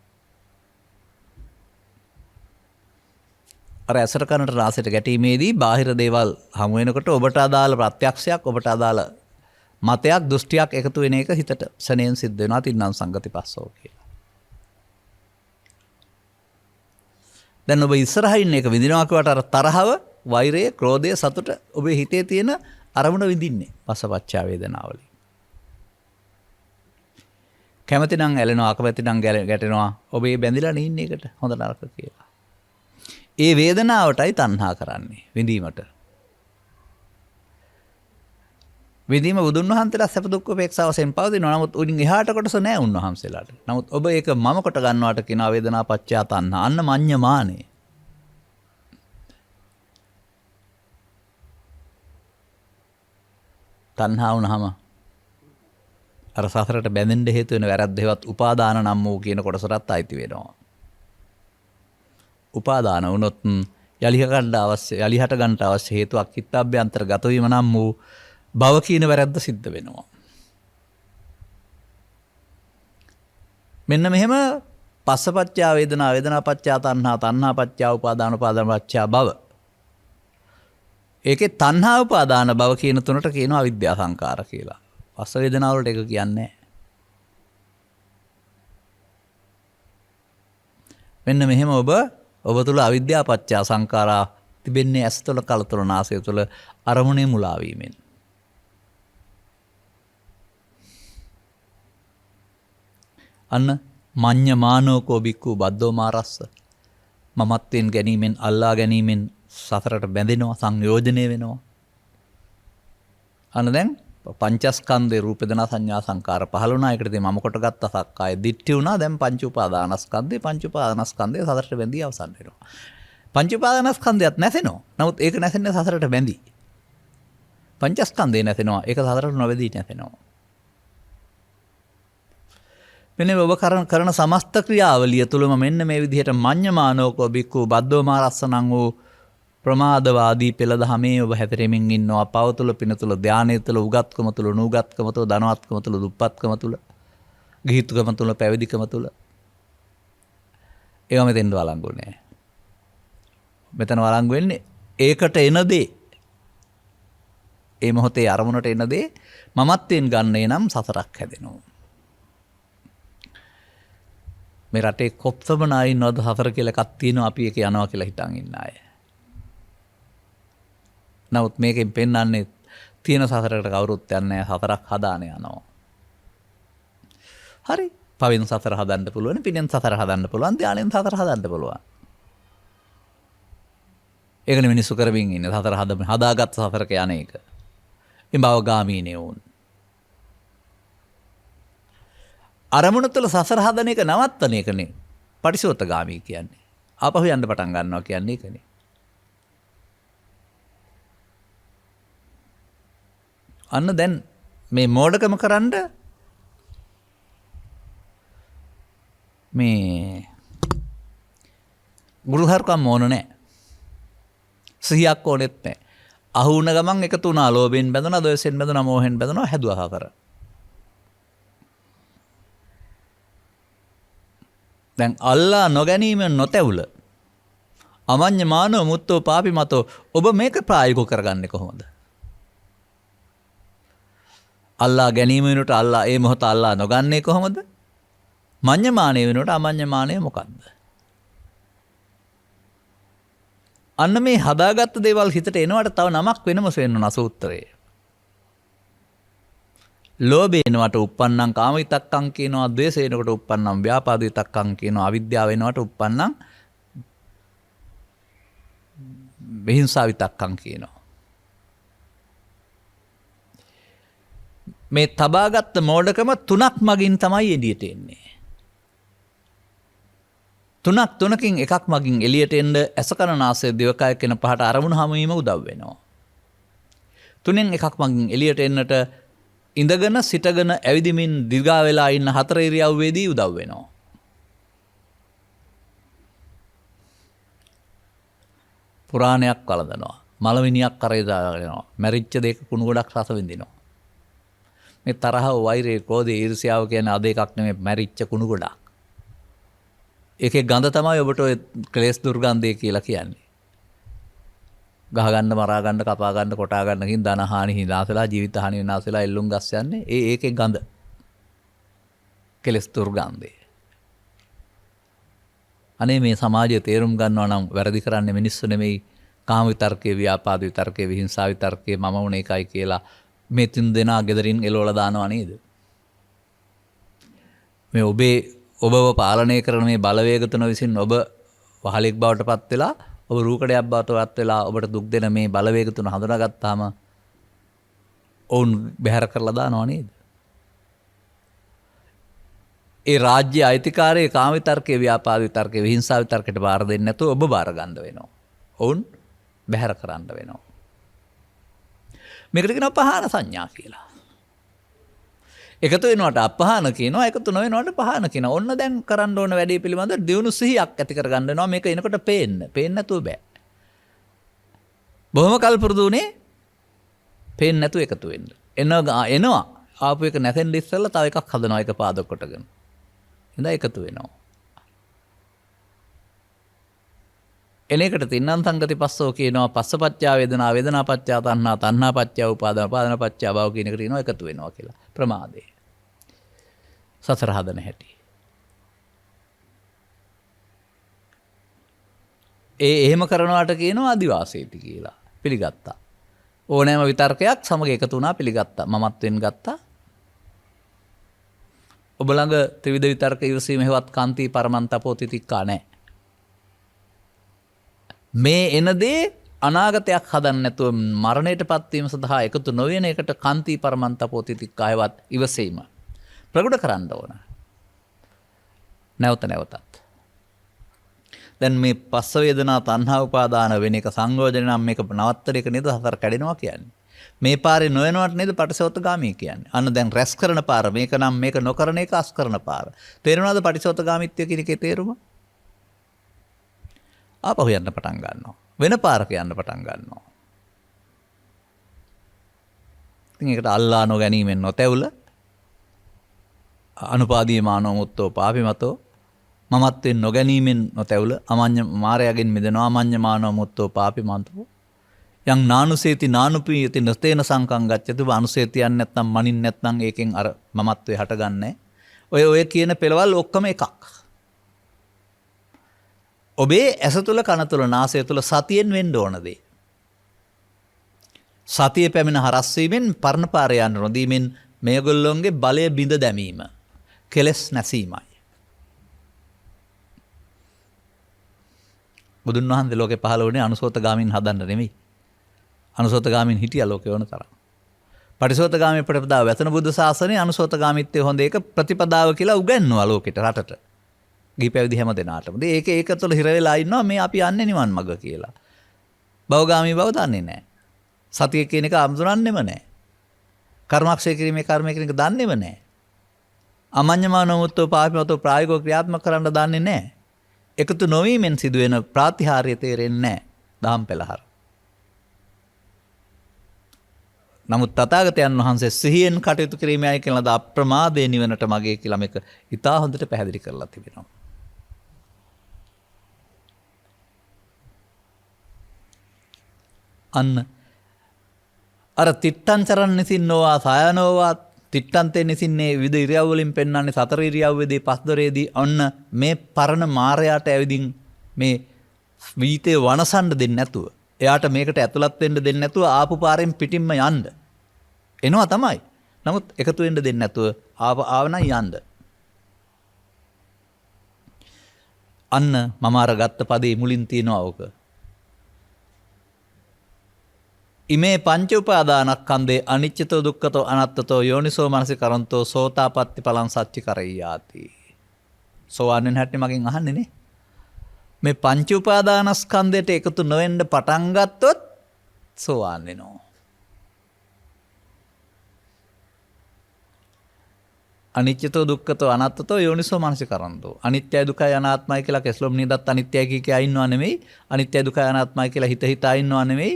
අර ඇසට කනට රාසයට ගැටීමේදී බාහිර දේවල් හමු වෙනකොට ඔබට අදාළ ප්‍රත්‍යක්ෂයක් ඔබට අදාළ මතයක් දෘෂ්ටියක් එකතු වෙන එක හිතට සනේන් සිද්ධ වෙනවා තින්නම් සංගති පස්සෝ කියලා. දැන් ඔබ ඉස්සරහින් එක විඳිනවා කියවට අර තරහව, වෛරය, ක්‍රෝධය, සතුට ඔබේ හිතේ තියෙන අරමුණ විඳින්නේ පස්සපච්චා වේදනාවලින්. කැමති නම් ඇලෙනවා, අකමැති නම් ගැටෙනවා. ඔබ ඒ බැඳිලා ඉන්නේ එකට හොඳ නරක කියලා. ඒ වේදනාවටයි තණ්හා කරන්නේ, විඳීමට. විඳීම බුදුන් වහන්සේලා සැප දුක් උපේක්ෂාව වශයෙන් පවතිනවා. නමුත් උඩින් එහාට කොටස නැහැ උන්වහන්සේලාට. නමුත් ඔබ ඒක මම කොට ගන්නවට කියනවා වේදනා පච්චා තණ්හා. අන්න මඤ්ඤමානේ. තණ්හා වුණාම අර සසරට බැඳෙන්න හේතු වෙන වැරද්ද හේවත් උපාදාන නම් වූ කියන කොටසටත් අයිති වෙනවා. උපාදාන වුණොත් යලිහට ගන්නට අවශ්‍ය හේතුවක් චිත්තාභ්‍යන්තරගත වීම නම් වූ භව කියන වැරද්ද සිද්ධ වෙනවා. මෙන්න මෙහෙම පස්සපච්චා වේදනා, වේදනාපච්චා තණ්හා, තණ්හාපච්චා උපාදාන, උපාදානපච්චා භව. ඒකේ තණ්හා උපාදාන භව කියන තුනට කියනවා අවිද්‍යා සංකාර කියලා. පස්ස වේදනාව වලට ඒක කියන්නේ. මෙන්න මෙහෙම ඔබ තුළ අවිද්‍යා පත්‍යා සංඛාරා තිබෙන්නේ ඇස් තුළ, කල තුළ, නාසය තුළ අරමුණේ මුලා වීමෙන්. අන්න මඤ්ඤමානෝකෝ බික්ඛු බද්දෝ මාරස්ස. මමත්වෙන් ගැනීමෙන්, අල්ලා ගැනීමෙන් සතරට බැඳෙනවා, සංයෝජනය වෙනවා. අන්න දැන් පංචස්කන්ධේ රූප වේදනා සංඥා සංකාර පහළ වුණා. ඒකට ඉතින් මම කොට ගත්ත සක්කාය දිට්ඨි වුණා. දැන් පංච උපාදානස්කන්ධේ සතරට බැඳී අවසන් වෙනවා. පංච උපාදානස්කන්ධයත් නැසෙනවා. නමුත් ඒක නැසෙන්නේ සතරට බැඳී. පංචස්කන්ධේ නැසෙනවා. ඒක සතරට නොබැඳී නැසෙනවා. මෙන්න ඔබ කරන සමස්ත ක්‍රියාවලිය තුළම මෙන්න මේ විදිහට මඤ්ඤමානෝකෝ බික්ඛු බද්දෝ මාරස්සනං වූ ප්‍රමාදවාදී පෙළදහමේ ඔබ හැතරෙමින් ඉන්නවා. පව තුළ, පින තුළ, ධානය තුළ, උගත්කම තුළ, නූගත්කම තුළ, ධනවත්කම තුළ, දුප්පත්කම තුළ, ගිහිතුකම තුළ, පැවිදිකම තුළ. ඒවා මෙතෙන්ද වළංගු නෑ. මෙතන වළංගු වෙන්නේ ඒකට එන දේ. ඒ මොහොතේ අරමුණට එන දේ මමත්වෙන් ගන්නේ නම් සතරක් හැදෙනවා. මේ රටේ කොප්සම නායි නෝද සතර කියලා එකක් තියෙනවා. අපි ඒක යනවා කියලා හිතන් ඉන්න අය. නමුත් මේකෙන් පෙන්වන්නේ තියෙන සතරකට කවුරුත් යන්නේ නැහැ. සතරක් හදාන යනවා. හරි. පවෙන් සතර හදන්න පුළුවන්, පිනෙන් සතර හදන්න පුළුවන්, ධානයෙන් සතර හදන්න පුළුවන්. ඒකනේ මිනිස්සු කරමින් ඉන්නේ. සතර හදාගත්ත සතරක යන එක. ඉඹවගාමීනේ වුන්. අරමුණ තුළ සසර හදන එක නවත්තන එකනේ පටිසෝතගාමී කියන්නේ. ආපහු යන්න පටන් ගන්නවා කියන්නේ ඒකනේ. අන්න දැන් මේ මෝඩකම කරන්න මේ ගුරුහරුකම් ඕන නැහැ. සිහියක් ඕනෙත් නැහැ. අහු වුණ ගමන් එකතු වුණා. ලෝභයෙන් බැඳුණා, ද්වේෂයෙන් බැඳුණා, මෝහෙන් බැඳුණා, හැදුවා හතර. දැන් අල්ලා නොගැනීමෙන් නොතැවුල අමඤ්ඤමානෝ මුත්තෝ පාපිමතෝ. ඔබ මේක ප්‍රායෝගික කරගන්නේ කොහොමද? අල්ලා ගැනීම වෙනුවට අල්ලා ඒ මොහොත අල්ලා නොගන්නේ කොහොමද? මඤ්ඤමානය වෙනුවට අමඤ්ඤමානය මොකද්ද? අන්න මේ හදාගත්ත දේවල් හිතට එනවට තව නමක් වෙනම වෙනවා සූත්‍රයේ. ලෝභේනවට උප්පන්නං කාම විතක්කං කියනවා, ද්වේෂේනකට උප්පන්නං ව්‍යාපාද විතක්කං කියනවා, අවිද්‍යාව වෙනවට උප්පන්නං විහිංසා විතක්කං කියනවා. මේ තබාගත්ත මෝඩකම තුනක් මගින් තමයි එළියට එන්නේ. තුනකින් එකක් මගින් එළියට එන්න ඇස කන නාසය දිවකය කියන පහට අරමුණු හමු වීම උදව් වෙනවා. තුනෙන් එකක් මගින් එළියට එන්නට ඉඳගෙන සිටගෙන ඇවිදිමින් දිගා වෙලා ඉන්න හතර ඉරියව්වේදී උදව් වෙනවා. පුරාණයක් වළඳනවා. මලවිනියක් කරේ දාගෙනවා. මැරිච්ච දෙයක කුණු ගොඩක් රස විඳිනවා. මේ තරහ, වෛරය, ක්‍රෝධය, ඊර්ෂ්‍යාව කියන අද එකක් නෙමෙයි, මැරිච්ච කුණු ගොඩක්. ඒකේ ගඳ තමයි ඔබට ඔය ක්ලේශ දුර්ගන්ධය කියලා කියන්නේ. ගහගන්න, මරාගන්න, කපාගන්න, කොටාගන්න කින් ධන හානි හිනාසලා, ජීවිත හානි විනාශලා එල්ලුම් ගස් යන්නේ ඒකේ ගඳ. කෙලස් දුර්ගන්ධය. අනේ මේ සමාජය තේරුම් ගන්නවා නම් වැරදි කරන්නේ මිනිස්සු නෙමෙයි කාම විතර්කයේ ව්‍යාපාද විතර්කයේ විහිංසා විතර්කයේ මම උන එකයි කියලා මේ තුන් දෙනා ගෙදරින් එලවලා දානවා නේද? මේ ඔබව පාලනය කරන මේ බලවේග තුන විසින් ඔබ වහලෙක් බවට පත් වෙලා ඔබ රූකඩයක් බවට පත් වෙලා ඔබට දුක් දෙන මේ බලවේග තුන හඳුනාගත්තාම ඔවුන් බැහැර කරලා දානවා නේද? ඒ රාජ්‍ය අයිතිකාරයේ කාම විතර්කයේ ව්‍යාපාද විතර්කයේ විහිංසා විතර්කයට බාර දෙන්නේ නැතුව ඔබ බාර ගන්න වෙනවා. ඔවුන් බැහැර කරන්න වෙනවා. මේකට කියනවා පහන සංඥා කියලා. එකතු වෙනවට අපහාන කියනවා, එකතු නොවෙනවට පහන කියනවා. ඔන්න දැන් කරන්න ඕන වැඩේ පිළිබඳ දියුණු සිහියක් ඇති කරගන්න වෙනවා. මේක එනකොට පේන්නේ නැතුව බෑ. බොහොම කල් පුරුදු උනේ පේන්නේ නැතුව එකතු වෙන්න. එනවා. ආපු එක නැතෙන්න ඉස්සෙල්ලා තව එකක් හදනවා එක පාදක කොටගෙන. ඉඳලා එකතු වෙනවා. එනේකට තින්නම් සංගති පස්සෝ කියනවා පස්සපච්චා වේදනා වේදනාපච්චා තණ්හා තණ්හාපච්චා උපාදාන උපාදානපච්චා භව කියන එකට කියනවා එකතු වෙනවා කියලා. ප්‍රමාදය. සතර හදන හැටි. එහෙම කරනවාට කියනවා ආදිවාසීති කියලා. පිළිගත්තා. ඕනෑම විතර්කයක් සමග එකතු වුණා පිළිගත්තා. මමත්වෙන් ගත්තා. ඔබ ළඟ ත්‍රිවිධ විතර්ක ඉවසීම හේවත් කාන්ති පරමන්තපෝ තිතික්කා නැහැ. මේ එන දේ අනාගතයක් හදන්න නැතුව මරණයටපත් වීම සඳහා එකතු නොවන එකට කාන්ති පරමන්තපෝ තිතික්කා හේවත් ඉවසීම ප්‍රගුණ කරන්න ඕන. නැවතත්. දැන් මේ පස්ස වේදනා තණ්හා උපාදාන වෙන එක සංයෝජන නම් මේක නවත්තර එක නේද හතර කැඩෙනවා කියන්නේ. මේ පාරේ නොයනවට නේද පටිසෝතගාමී කියන්නේ. අන්න දැන් රැස් කරන පාර මේක නම් මේක නොකරන එක අස් කරන පාර. තේරෙනවද පටිසෝතගාමීත්වය කියන එකේ තේරුම? ආපහු යන්න පටන් ගන්නවා. වෙන පාරක යන්න පටන් ගන්නවා. ඉතින් ඒකට අල්ලා නොගැනීමෙන් නොතැවුල අනුපාදී මානෝ මුත්තෝ පාපිමතෝ මමත්වෙන් නොගැනීමෙන් නොතැවුල අමඤ්ඤ මාරයාගෙන් මිදෙනවා අමඤ්ඤ මානෝ මුත්තෝ පාපිමතෝ යං නානුසේති නානුපීයති නතේන සංකං ගච්ඡති අනුසේති යන්නේ නැත්නම් මනින් නැත්නම් ඒකෙන් අර මමත්වේ හටගන්නේ. ඔය කියන පෙළවල් ඔක්කොම එකක්. ඔබේ ඇස තුල කන තුල නාසය තුල සතියෙන් වෙන්න ඕන දේ. සතිය පැමිණ හරස් වීමෙන් පරණ පාරේ යන්න නොදීමෙන් මේගොල්ලොන්ගේ බලය බිඳ දැමීම කෙලස් නැසීමයි. බුදුන් වහන්සේ ලෝකේ පහළ වුණේ අනුසෝතගාමින් හදන්න නෙමෙයි. අනුසෝතගාමින් හිටියා ලෝකේ වුණ තරම්. පටිසෝතගාමී ප්‍රතිපදාව වැතන බුද්ධ ශාසනයේ අනුසෝතගාමීත්වයේ හොඳ එක ප්‍රතිපදාව කියලා උගන්වනවා ලෝකෙට රටට. ගිහි පැවිදි හැම දෙනාටම. ඉතින් ඒක තුළ හිර වෙලා ඉන්නවා මේ අපි යන්නේ නිවන් මඟ කියලා. භවගාමී බව දන්නේ නැහැ. සතිය කියන එක අඳුරන්නේම නැහැ. කර්මක්ෂය කිරීමේ කර්මය කියන එක දන්නේම නැහැ. අමඤ්ඤමානෝමුත්තෝ පාපිමතෝ ප්‍රායෝගිකව ක්‍රියාත්මක කරන්න දන්නේ නැහැ. එකතු නොවීමෙන් සිදුවෙන ප්‍රාතිහාර්ය තේරෙන්නේ නැහැ. දහම් පෙළහර. නමුත් තථාගතයන් වහන්සේ සිහියෙන් කටයුතු කිරීමයි කියලා අප්‍රමාදේ නිවනට මගේ කියලා මේක ඉතා හොඳට පැහැදිලි කරලා තිබෙනවා. අන්න අර තිත්තං චරණ නිසින්නෝවා සායනෝවා තිත්තන්තේ නිසින්නේ විවිධ ඉරියව් වලින් පෙන්වන්නේ සතර ඉරියව්වේදී පස්දොරේදී ඔන්න මේ පරණ මායයට ඇවිදින් මේ වීතේ වනසන්න දෙන්නේ නැතුව එයාට මේකට ඇතුළත් වෙන්න දෙන්නේ නැතුව ආපු පාරෙන් පිටින්ම යන්න. එනවා තමයි. නමුත් එකතු වෙන්න දෙන්නේ නැතුව ආවනම් යන්න. අන්න මම අර ගත්ත පදේ මුලින් තියෙනවා ඕක. ඉමේ පංච උපාදානස්කන්ධේ අනිච්චතෝ දුක්ඛතෝ අනාත්තතෝ යෝනිසෝ මනසිකරන්තෝ සෝතාපට්ටි පලං සච්චි කරෙය්‍යාති. සෝවාන් හැටි මගෙන් අහන්නේ නේ. මේ පංච උපාදානස්කන්ධයට එකතු නොවෙන්න පටන් ගත්තොත් සෝවාන් වෙනවා. අනිච්චතෝ දුක්ඛතෝ අනාත්තතෝ යෝනිසෝ මනසිකරන්තෝ. අනිත්‍යයි දුකයි අනාත්මයි කියලා කෙස්ලොම් නිදත් අනිත්‍යයි කිය ඉන්නව නෙමෙයි. අනිත්‍යයි දුකයි අනාත්මයි කියලා හිත හිතා ඉන්නව නෙමෙයි.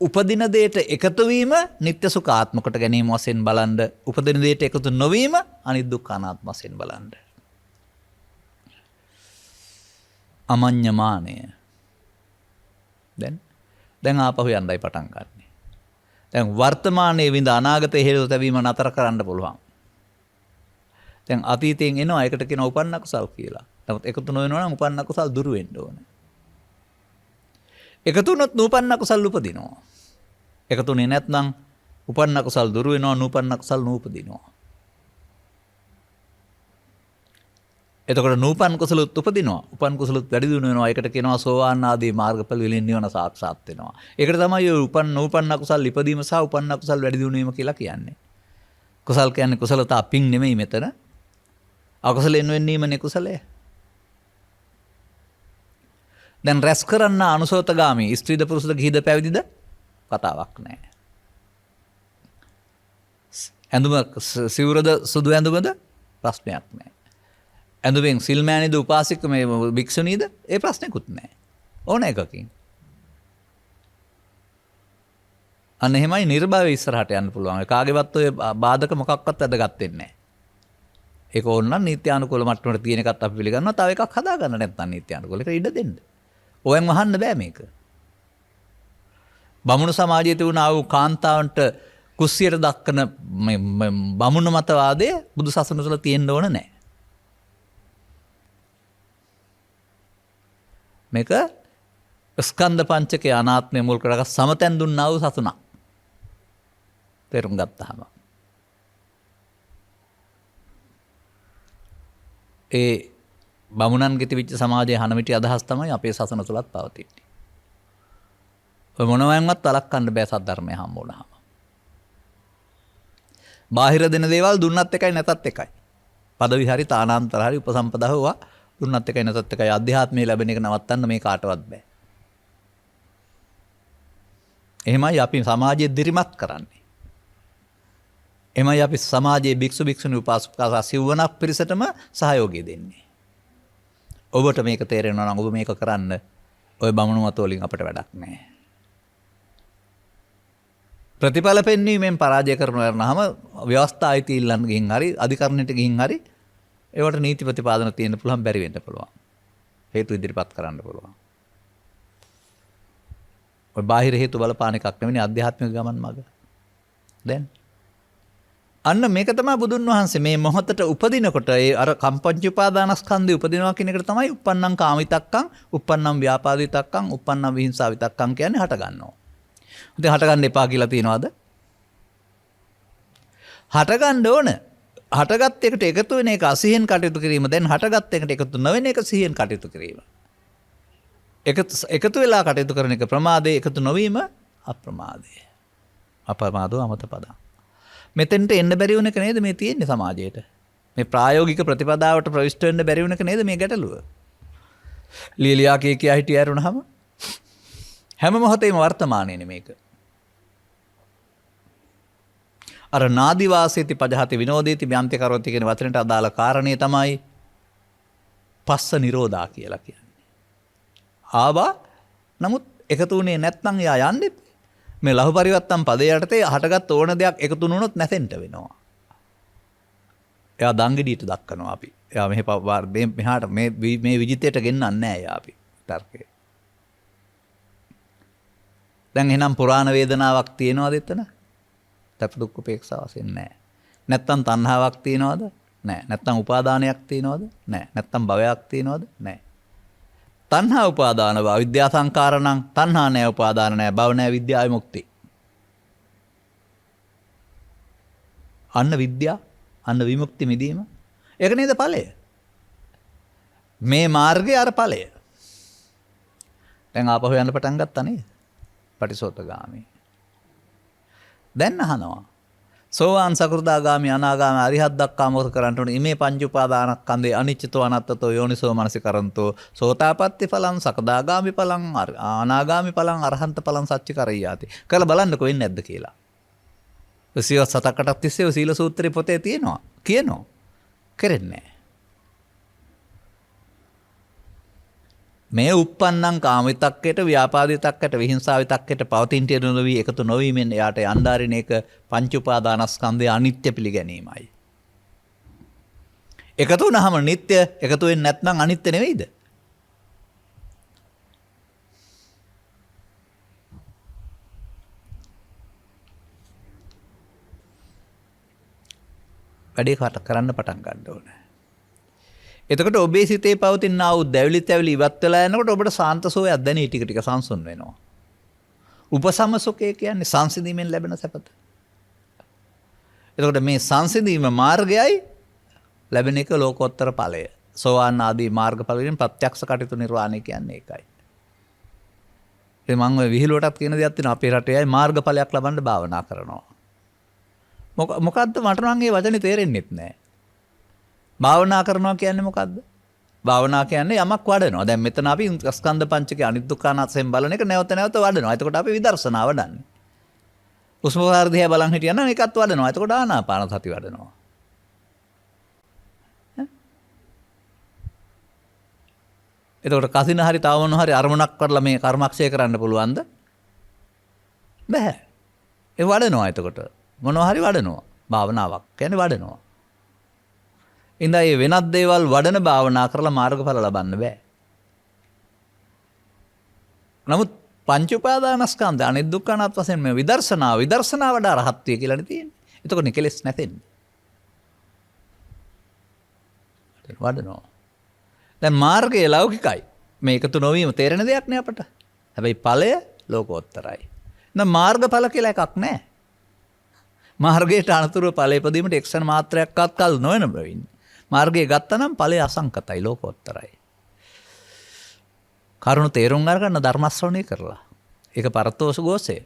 උපදින දෙයට එකතු වීම නිත්‍ය සුඛ ආත්ම කොට ගැනීම වශයෙන් බලන්න. උපදින දෙයට එකතු නොවීම අනිත් දුක්ඛ අනාත්ම වශයෙන් බලන්න. අමඤ්ඤමානය. දැන් ආපහු යන්නයි පටන් ගන්නෙ. දැන් වර්තමානයේ විඳ අනාගතයේ හේතු තැබීම නතර කරන්න පුළුවන්. දැන් අතීතයෙන් එනවා ඒකට කියන උපන්න කුසල් කියලා. නමුත් එකතු නොවෙනවා නම් උපන්න කුසල් දුරු වෙන්න ඕන. එකතු වුණොත් නූපන්න කුසල් උපදිනවා. එකතුනේ නැත්නම් උපන්න කුසල් දුරු වෙනවා, නූපන්න කුසල් නූපදිනවා. එතකොට නූපන් කුසලුත් උපදිනවා. උපන් කුසලුත් වැඩි දියුණු වෙනවා. ඒකට කියනවා සෝවාන් ආදී මාර්ගඵල වලින් නිවන සාක්ෂාත් වෙනවා. ඒකට තමයි ඔය නූපන්න කුසල් ඉපදීම සහ උපන්න කුසල් වැඩි දියුණු වීම කියලා කියන්නේ. කුසල් කියන්නේ කුසලතා පිං නෙමෙයි මෙතන. අකුසලෙන් වෙන්නීමනේ කුසලය. දැන් රැස් කරන්න අනුසෝතගාමී ස්ත්‍රීද පුරුෂද ගිහිද පැවිදිද කතාවක් නැහැ. ඇඳුම සිවුරද සුදු ඇඳුමද ප්‍රශ්නයක් නැහැ. ඇඳුමෙන් සිල්මෑණිද උපාසික මේ භික්ෂුණීද ඒ ප්‍රශ්නකුත් නැහැ. ඕන එකකින්. අන්න එහෙමයි නිර්භව ඉස්සරහට යන්න පුළුවන්. කාගේවත් ඔය බාධක මොකක්වත් වැදගත් වෙන්නේ නැහැ. ඒක ඕන නම් නීත්‍යානුකූල මට්ටමට තියෙන එකත් අපි පිළිගන්නවා. තව එකක් හදා ගන්න නැත්නම් නීත්‍යානුකූල එක ඉඩ දෙන්න. ඔයෙන් වහන්න බෑ මේක. බමුණු සමාජයේ තිබුණා වූ කාන්තාවන්ට කුස්සියට දක්වන බමුණු මතවාදය බුදු සසුන තුළ තියෙන්න ඕන නැහැ. මේක ස්කන්ධ පංචකයේ අනාත්මය මුල් කරගෙන සමතෙන් දුන්නා වූ සසුනක්. තේරුම් ගත්තාම ඒ බමුණන්ගේ තිබිච්ච සමාජයේ හනමිටි අදහස් තමයි අපේ සසන තුලත් පවතින්නේ. ඔය මොනවාන්වත් වළක්වන්න බෑ සද්ධර්මය හම්බ වුණාම. බාහිර දෙන දේවල් දුන්නත් එකයි නැතත් එකයි. පදවි හරි තානාන්තර හරි උපසම්පදා හොවා දුන්නත් එකයි නැතත් එකයි. අධ්‍යාත්මයේ ලැබෙන එක නවත්තන්න මේ කාටවත් බෑ. එහෙමයි අපි සමාජයේ දිරිමත් කරන්නේ. එහෙමයි අපි සමාජයේ භික්ෂු භික්ෂුණී උපාසක සිව්වනක් පිරිසටම සහයෝගය දෙන්නේ. ඔබට මේක තේරෙනවා නම් ඔබ මේක කරන්න. ඔය බමුණු මත වලින් අපිට වැඩක් නැහැ. ප්‍රතිඵල පෙන්වීමෙන් පරාජය කරනවම ව්‍යවස්ථා අයිති ඉල්ලන්න ගිහින් හරි අධිකරණයට ගිහින් හරි ඒවට නීති ප්‍රතිපාදන තියෙන්න පුළුවන් බැරි වෙන්න පුළුවන්. හේතු ඉදිරිපත් කරන්න පුළුවන්. ඔය බාහිර හේතු බලපාන එකක් නෙවෙයි ආධ්‍යාත්මික ගමන් මඟ. දැන් අන්න මේක තමයි බුදුන් වහන්සේ මේ මොහොතට උපදිනකොට ඒ අර කම්පංච උපාදානස්කන්ධය උපදිනවා කියන එකට තමයි uppannam කාමිතක්කං, uppannam ව්‍යාපාදිතක්කං, uppannam විහිංසාවිතක්කං කියන්නේ හට ගන්නවා. ඉතින් හට ගන්න එපා කියලා තියනවාද? හට ගන්න ඕන. හටගත් එකට එකතු වෙන එක අසිහින් කටයුතු කිරීම. දැන් හටගත් එකට එකතු නොවෙන එක සිහින් කටයුතු කිරීම. එකතු වෙලා කටයුතු කරන එක ප්‍රමාදේ, එකතු නොවීම අප්‍රමාදේ. අප්‍රමාදෝ අමත පදං. මෙතෙන්ට එන්න බැරි වුණ එක නේද මේ තියෙන්නේ සමාජයේට. මේ ප්‍රායෝගික ප්‍රතිපදාවට ප්‍රවිෂ්ඨ වෙන්න බැරි වුණ එක නේද මේ ගැටලුව. ලීලියා කියා හිටිය ඇරුණාම හැම මොහොතේම වර්තමානයේනේ මේක. අර නාදි වාසේති පජහති විනෝදේති ම්‍යන්ති කරෝති කියන වචනට අදාළ කාරණේ තමයි පස්ස නිරෝධා කියලා කියන්නේ. ආවා නමුත් එකතු වුණේ නැත්නම් යා යන්නේ මේ ලහු පරිවත්තම් පදේ යටතේ හටගත් ඕන දෙයක් එකතු වුණොත් නැසෙන්න වෙනවා. එයා දංගිඩියට දක්වනවා අපි. එයා මෙහාට මේ විජිතයට ගෙන්නන්නේ නැහැ එයා අපි තර්කේ. දැන් එහෙනම් පුරාණ වේදනාවක් තියෙනවද එතන? තප් දුක් උපේක්ෂා වශයෙන් නැහැ. නැත්තම් තණ්හාවක් තියෙනවද? නැහැ. නැත්තම් උපාදානයක් තියෙනවද? නැහැ. නැත්තම් භවයක් තියෙනවද? නැහැ. තණ්හා උපාදාන බව විද්‍යා සංකාරණං තණ්හා නැහැ උපාදාන නැහැ භව නැහැ විද්‍යා විමුක්ති. අන්න විද්‍යා අන්න විමුක්ති මිදීම. ඒක නේද ඵලය? මේ මාර්ගයේ අර ඵලය. දැන් ආපහු යන්න පටන් ගත්තා නේද? පටිසෝතගාමී. දැන් අහනවා. සෝවාන් සකෘදාගාමී අනාගාමී අරිහත් දක්වා මොකද කරන්න ඕනේ? ඉමේ පංච උපාදානස්කන්ධේ අනිච්චතෝ අනත්තතෝ යෝනිසෝ මනසිකරන්තෝ සෝතාපට්ටි ඵලං සකදාගාමි ඵලං අනාගාමි ඵලං අරහන්ත ඵලං සච්ච කරයියාති. කළ බලන්නකෝ වෙන්නේ නැද්ද කියලා. සියවස් 7කට තිස්සේ සීල සූත්‍රයේ පොතේ තියෙනවා. කියනවා. කරන්නේ නැහැ. මේ uppannam කාමිතක්කයට ව්‍යාපාදිතක්කයට විහිංසාවිතක්කයට පවතින තියන නොවි එකතු නොවීමෙන් එයාට යන්දාරින එක පංච උපාදානස්කන්ධය අනිත්‍ය පිළිගැනීමයි. එකතු වුණාම නිට්ටය, එකතු වෙන්නේ නැත්නම් අනිත්‍ය නෙවෙයිද? වැඩේ කරන්න පටන් ගන්න ඕනේ. එතකොට ඔබේ සිතේ පවතින ආ වූ දැවිලි තැවිලි ඉවත් වෙලා යනකොට ඔබට සාන්ත සෝයක් දැනී ටික ටික සංසුන් වෙනවා. උපසම සුඛය කියන්නේ සංසිඳීමෙන් ලැබෙන සැපත. එතකොට මේ සංසිඳීම මාර්ගයයි ලැබෙන එක ලෝකෝත්තර ඵලය. සෝවාන් ආදී මාර්ගඵල වලින් ප්‍රත්‍යක්ෂ කටයුතු නිර්වාණය කියන්නේ ඒකයි. ඒ මම ඔය විහිළුවටත් කියන දෙයක් තියෙනවා අපේ රටේයි මාර්ගඵලයක් ලබන්න භාවනා කරනවා. මොකද්ද මට නම් මේ වචනේ තේරෙන්නෙත් නැහැ. භාවනා කරනවා කියන්නේ මොකද්ද? භාවනා කියන්නේ යමක් වඩනවා. දැන් මෙතන අපි ස්කන්ධ පංචකයේ අනිත්‍යකානාසයෙන් බලන එක නැවත නැවත වඩනවා. එතකොට අපි විදර්ශනා වඩන්නේ. හුස්ම වාර දිහා බලන් හිටියනම් ඒකත් වඩනවා. එතකොට ආනාපාන සති වඩනවා. එතකොට කසින හරි තව මොන හරි අරමුණක් කරලා මේ කර්මක්ෂය කරන්න පුළුවන්ද? බෑ. ඒ වඩනවා එතකොට. මොනවා හරි වඩනවා. භාවනාවක් කියන්නේ වඩනවා. ඉඳලා මේ වෙනත් දේවල් වඩන භාවනා කරලා මාර්ගඵල ලබන්න බෑ. නමුත් පංච උපාදානස්කන්ධ අනිත් දුක්ඛනාත් වශයෙන් මේ විදර්ශනා වඩා රහත්ත්වය කියලානේ තියෙන්නේ. එතකොට නිකලෙස් නැතෙන්නේ. වඩනවා. දැන් මාර්ගය ලෞකිකයි. මේක තු නොවීම තේරෙන දෙයක් නේ අපට. හැබැයි ඵලය ලෝකෝත්තරයි. දැන් මාර්ගඵල කියලා එකක් නැහැ. මාර්ගයට අනුතුරු ඵලෙ ඉදීමට එක්සන් මාත්‍රයක්වත් කල් නොවන බවින්. මාර්ගය ගත්තා නම් ඵලය අසංකතයි ලෝකෝත්තරයි. කරුණ තේරුම් අරගන්න ධර්ම ශ්‍රවණය කරලා. ඒක පරතෝස ගෝසේ.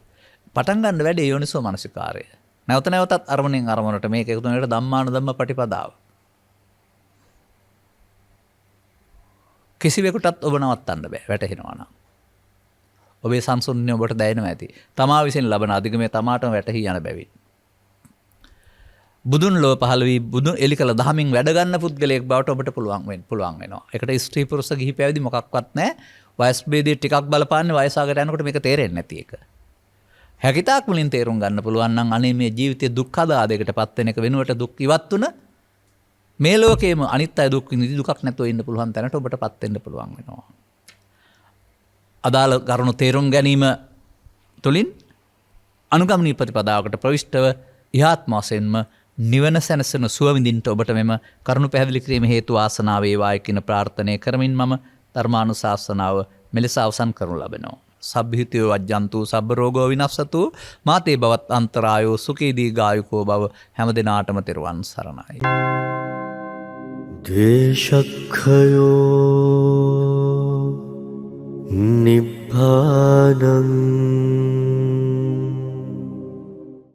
පටන් ගන්න වැඩි යෝනිසෝ මනසිකාරය. නැවත නැවතත් අරමුණෙන් අරමුණට මේක එකතු වෙනකොට ධම්මානුධම්ම පටිපදාව. කිසිවෙකුටත් ඔබ නවත්තන්න බෑ වැටහෙනවා නම්. ඔබේ සංසුන්නිය ඔබට දැනෙනවා ඇති. තමා විසින් ලබන අධිගමයේ තමාටම වැටහි යන බැවින්. බුදුන් ලෝ පහළ වී බුදුන් එලි කළ දහමින් වැඩ ගන්න පුද්ගලයෙක් බවට ඔබට පුළුවන් වෙනවා. ඒකට ස්ත්‍රී පුරුෂ ගිහි පැවිදි මොකක්වත් නැහැ. වයස් භේදය ටිකක් බලපාන්නේ වයසාකට යනකොට මේක තේරෙන්නේ නැති එක. හැකිතාක් මුලින් තේරුම් ගන්න පුළුවන් නම් අනේ මේ ජීවිතයේ දුක් ආදායකටපත් වෙන එක වෙනුවට දුක් ඉවත් තුන මේ ලෝකේම අනිත් අය දුක් විඳි දුකක් නැතුව ඉන්න පුළුවන් තැනට ඔබටපත් වෙන්න පුළුවන් වෙනවා. අදාළ කරුණු තේරුම් ගැනීම තුළින් අනුගමනීය ප්‍රතිපදාවකට ප්‍රවිෂ්ටව ඉහාත්ම වශයෙන්ම නිවන සැනසෙන සුව විඳින්න ඔබට මෙම කරුණු පැහැදිලි කිරීම හේතු වාසනාව වේවායි කියන ප්‍රාර්ථනාව කරමින් මම ධර්මානුශාසනාව මෙලෙස අවසන් කරනු ලබනවා. සබ්බහිතයෝ වජ්ජන්තු සබ්බ රෝගෝ විනස්සතු මාතේ බවත් අන්තරායෝ සුඛී දීඝායුකෝ භව හැම දිනාටම තෙරුවන් සරණයි. දේශක්ඛයෝ නිබ්බානං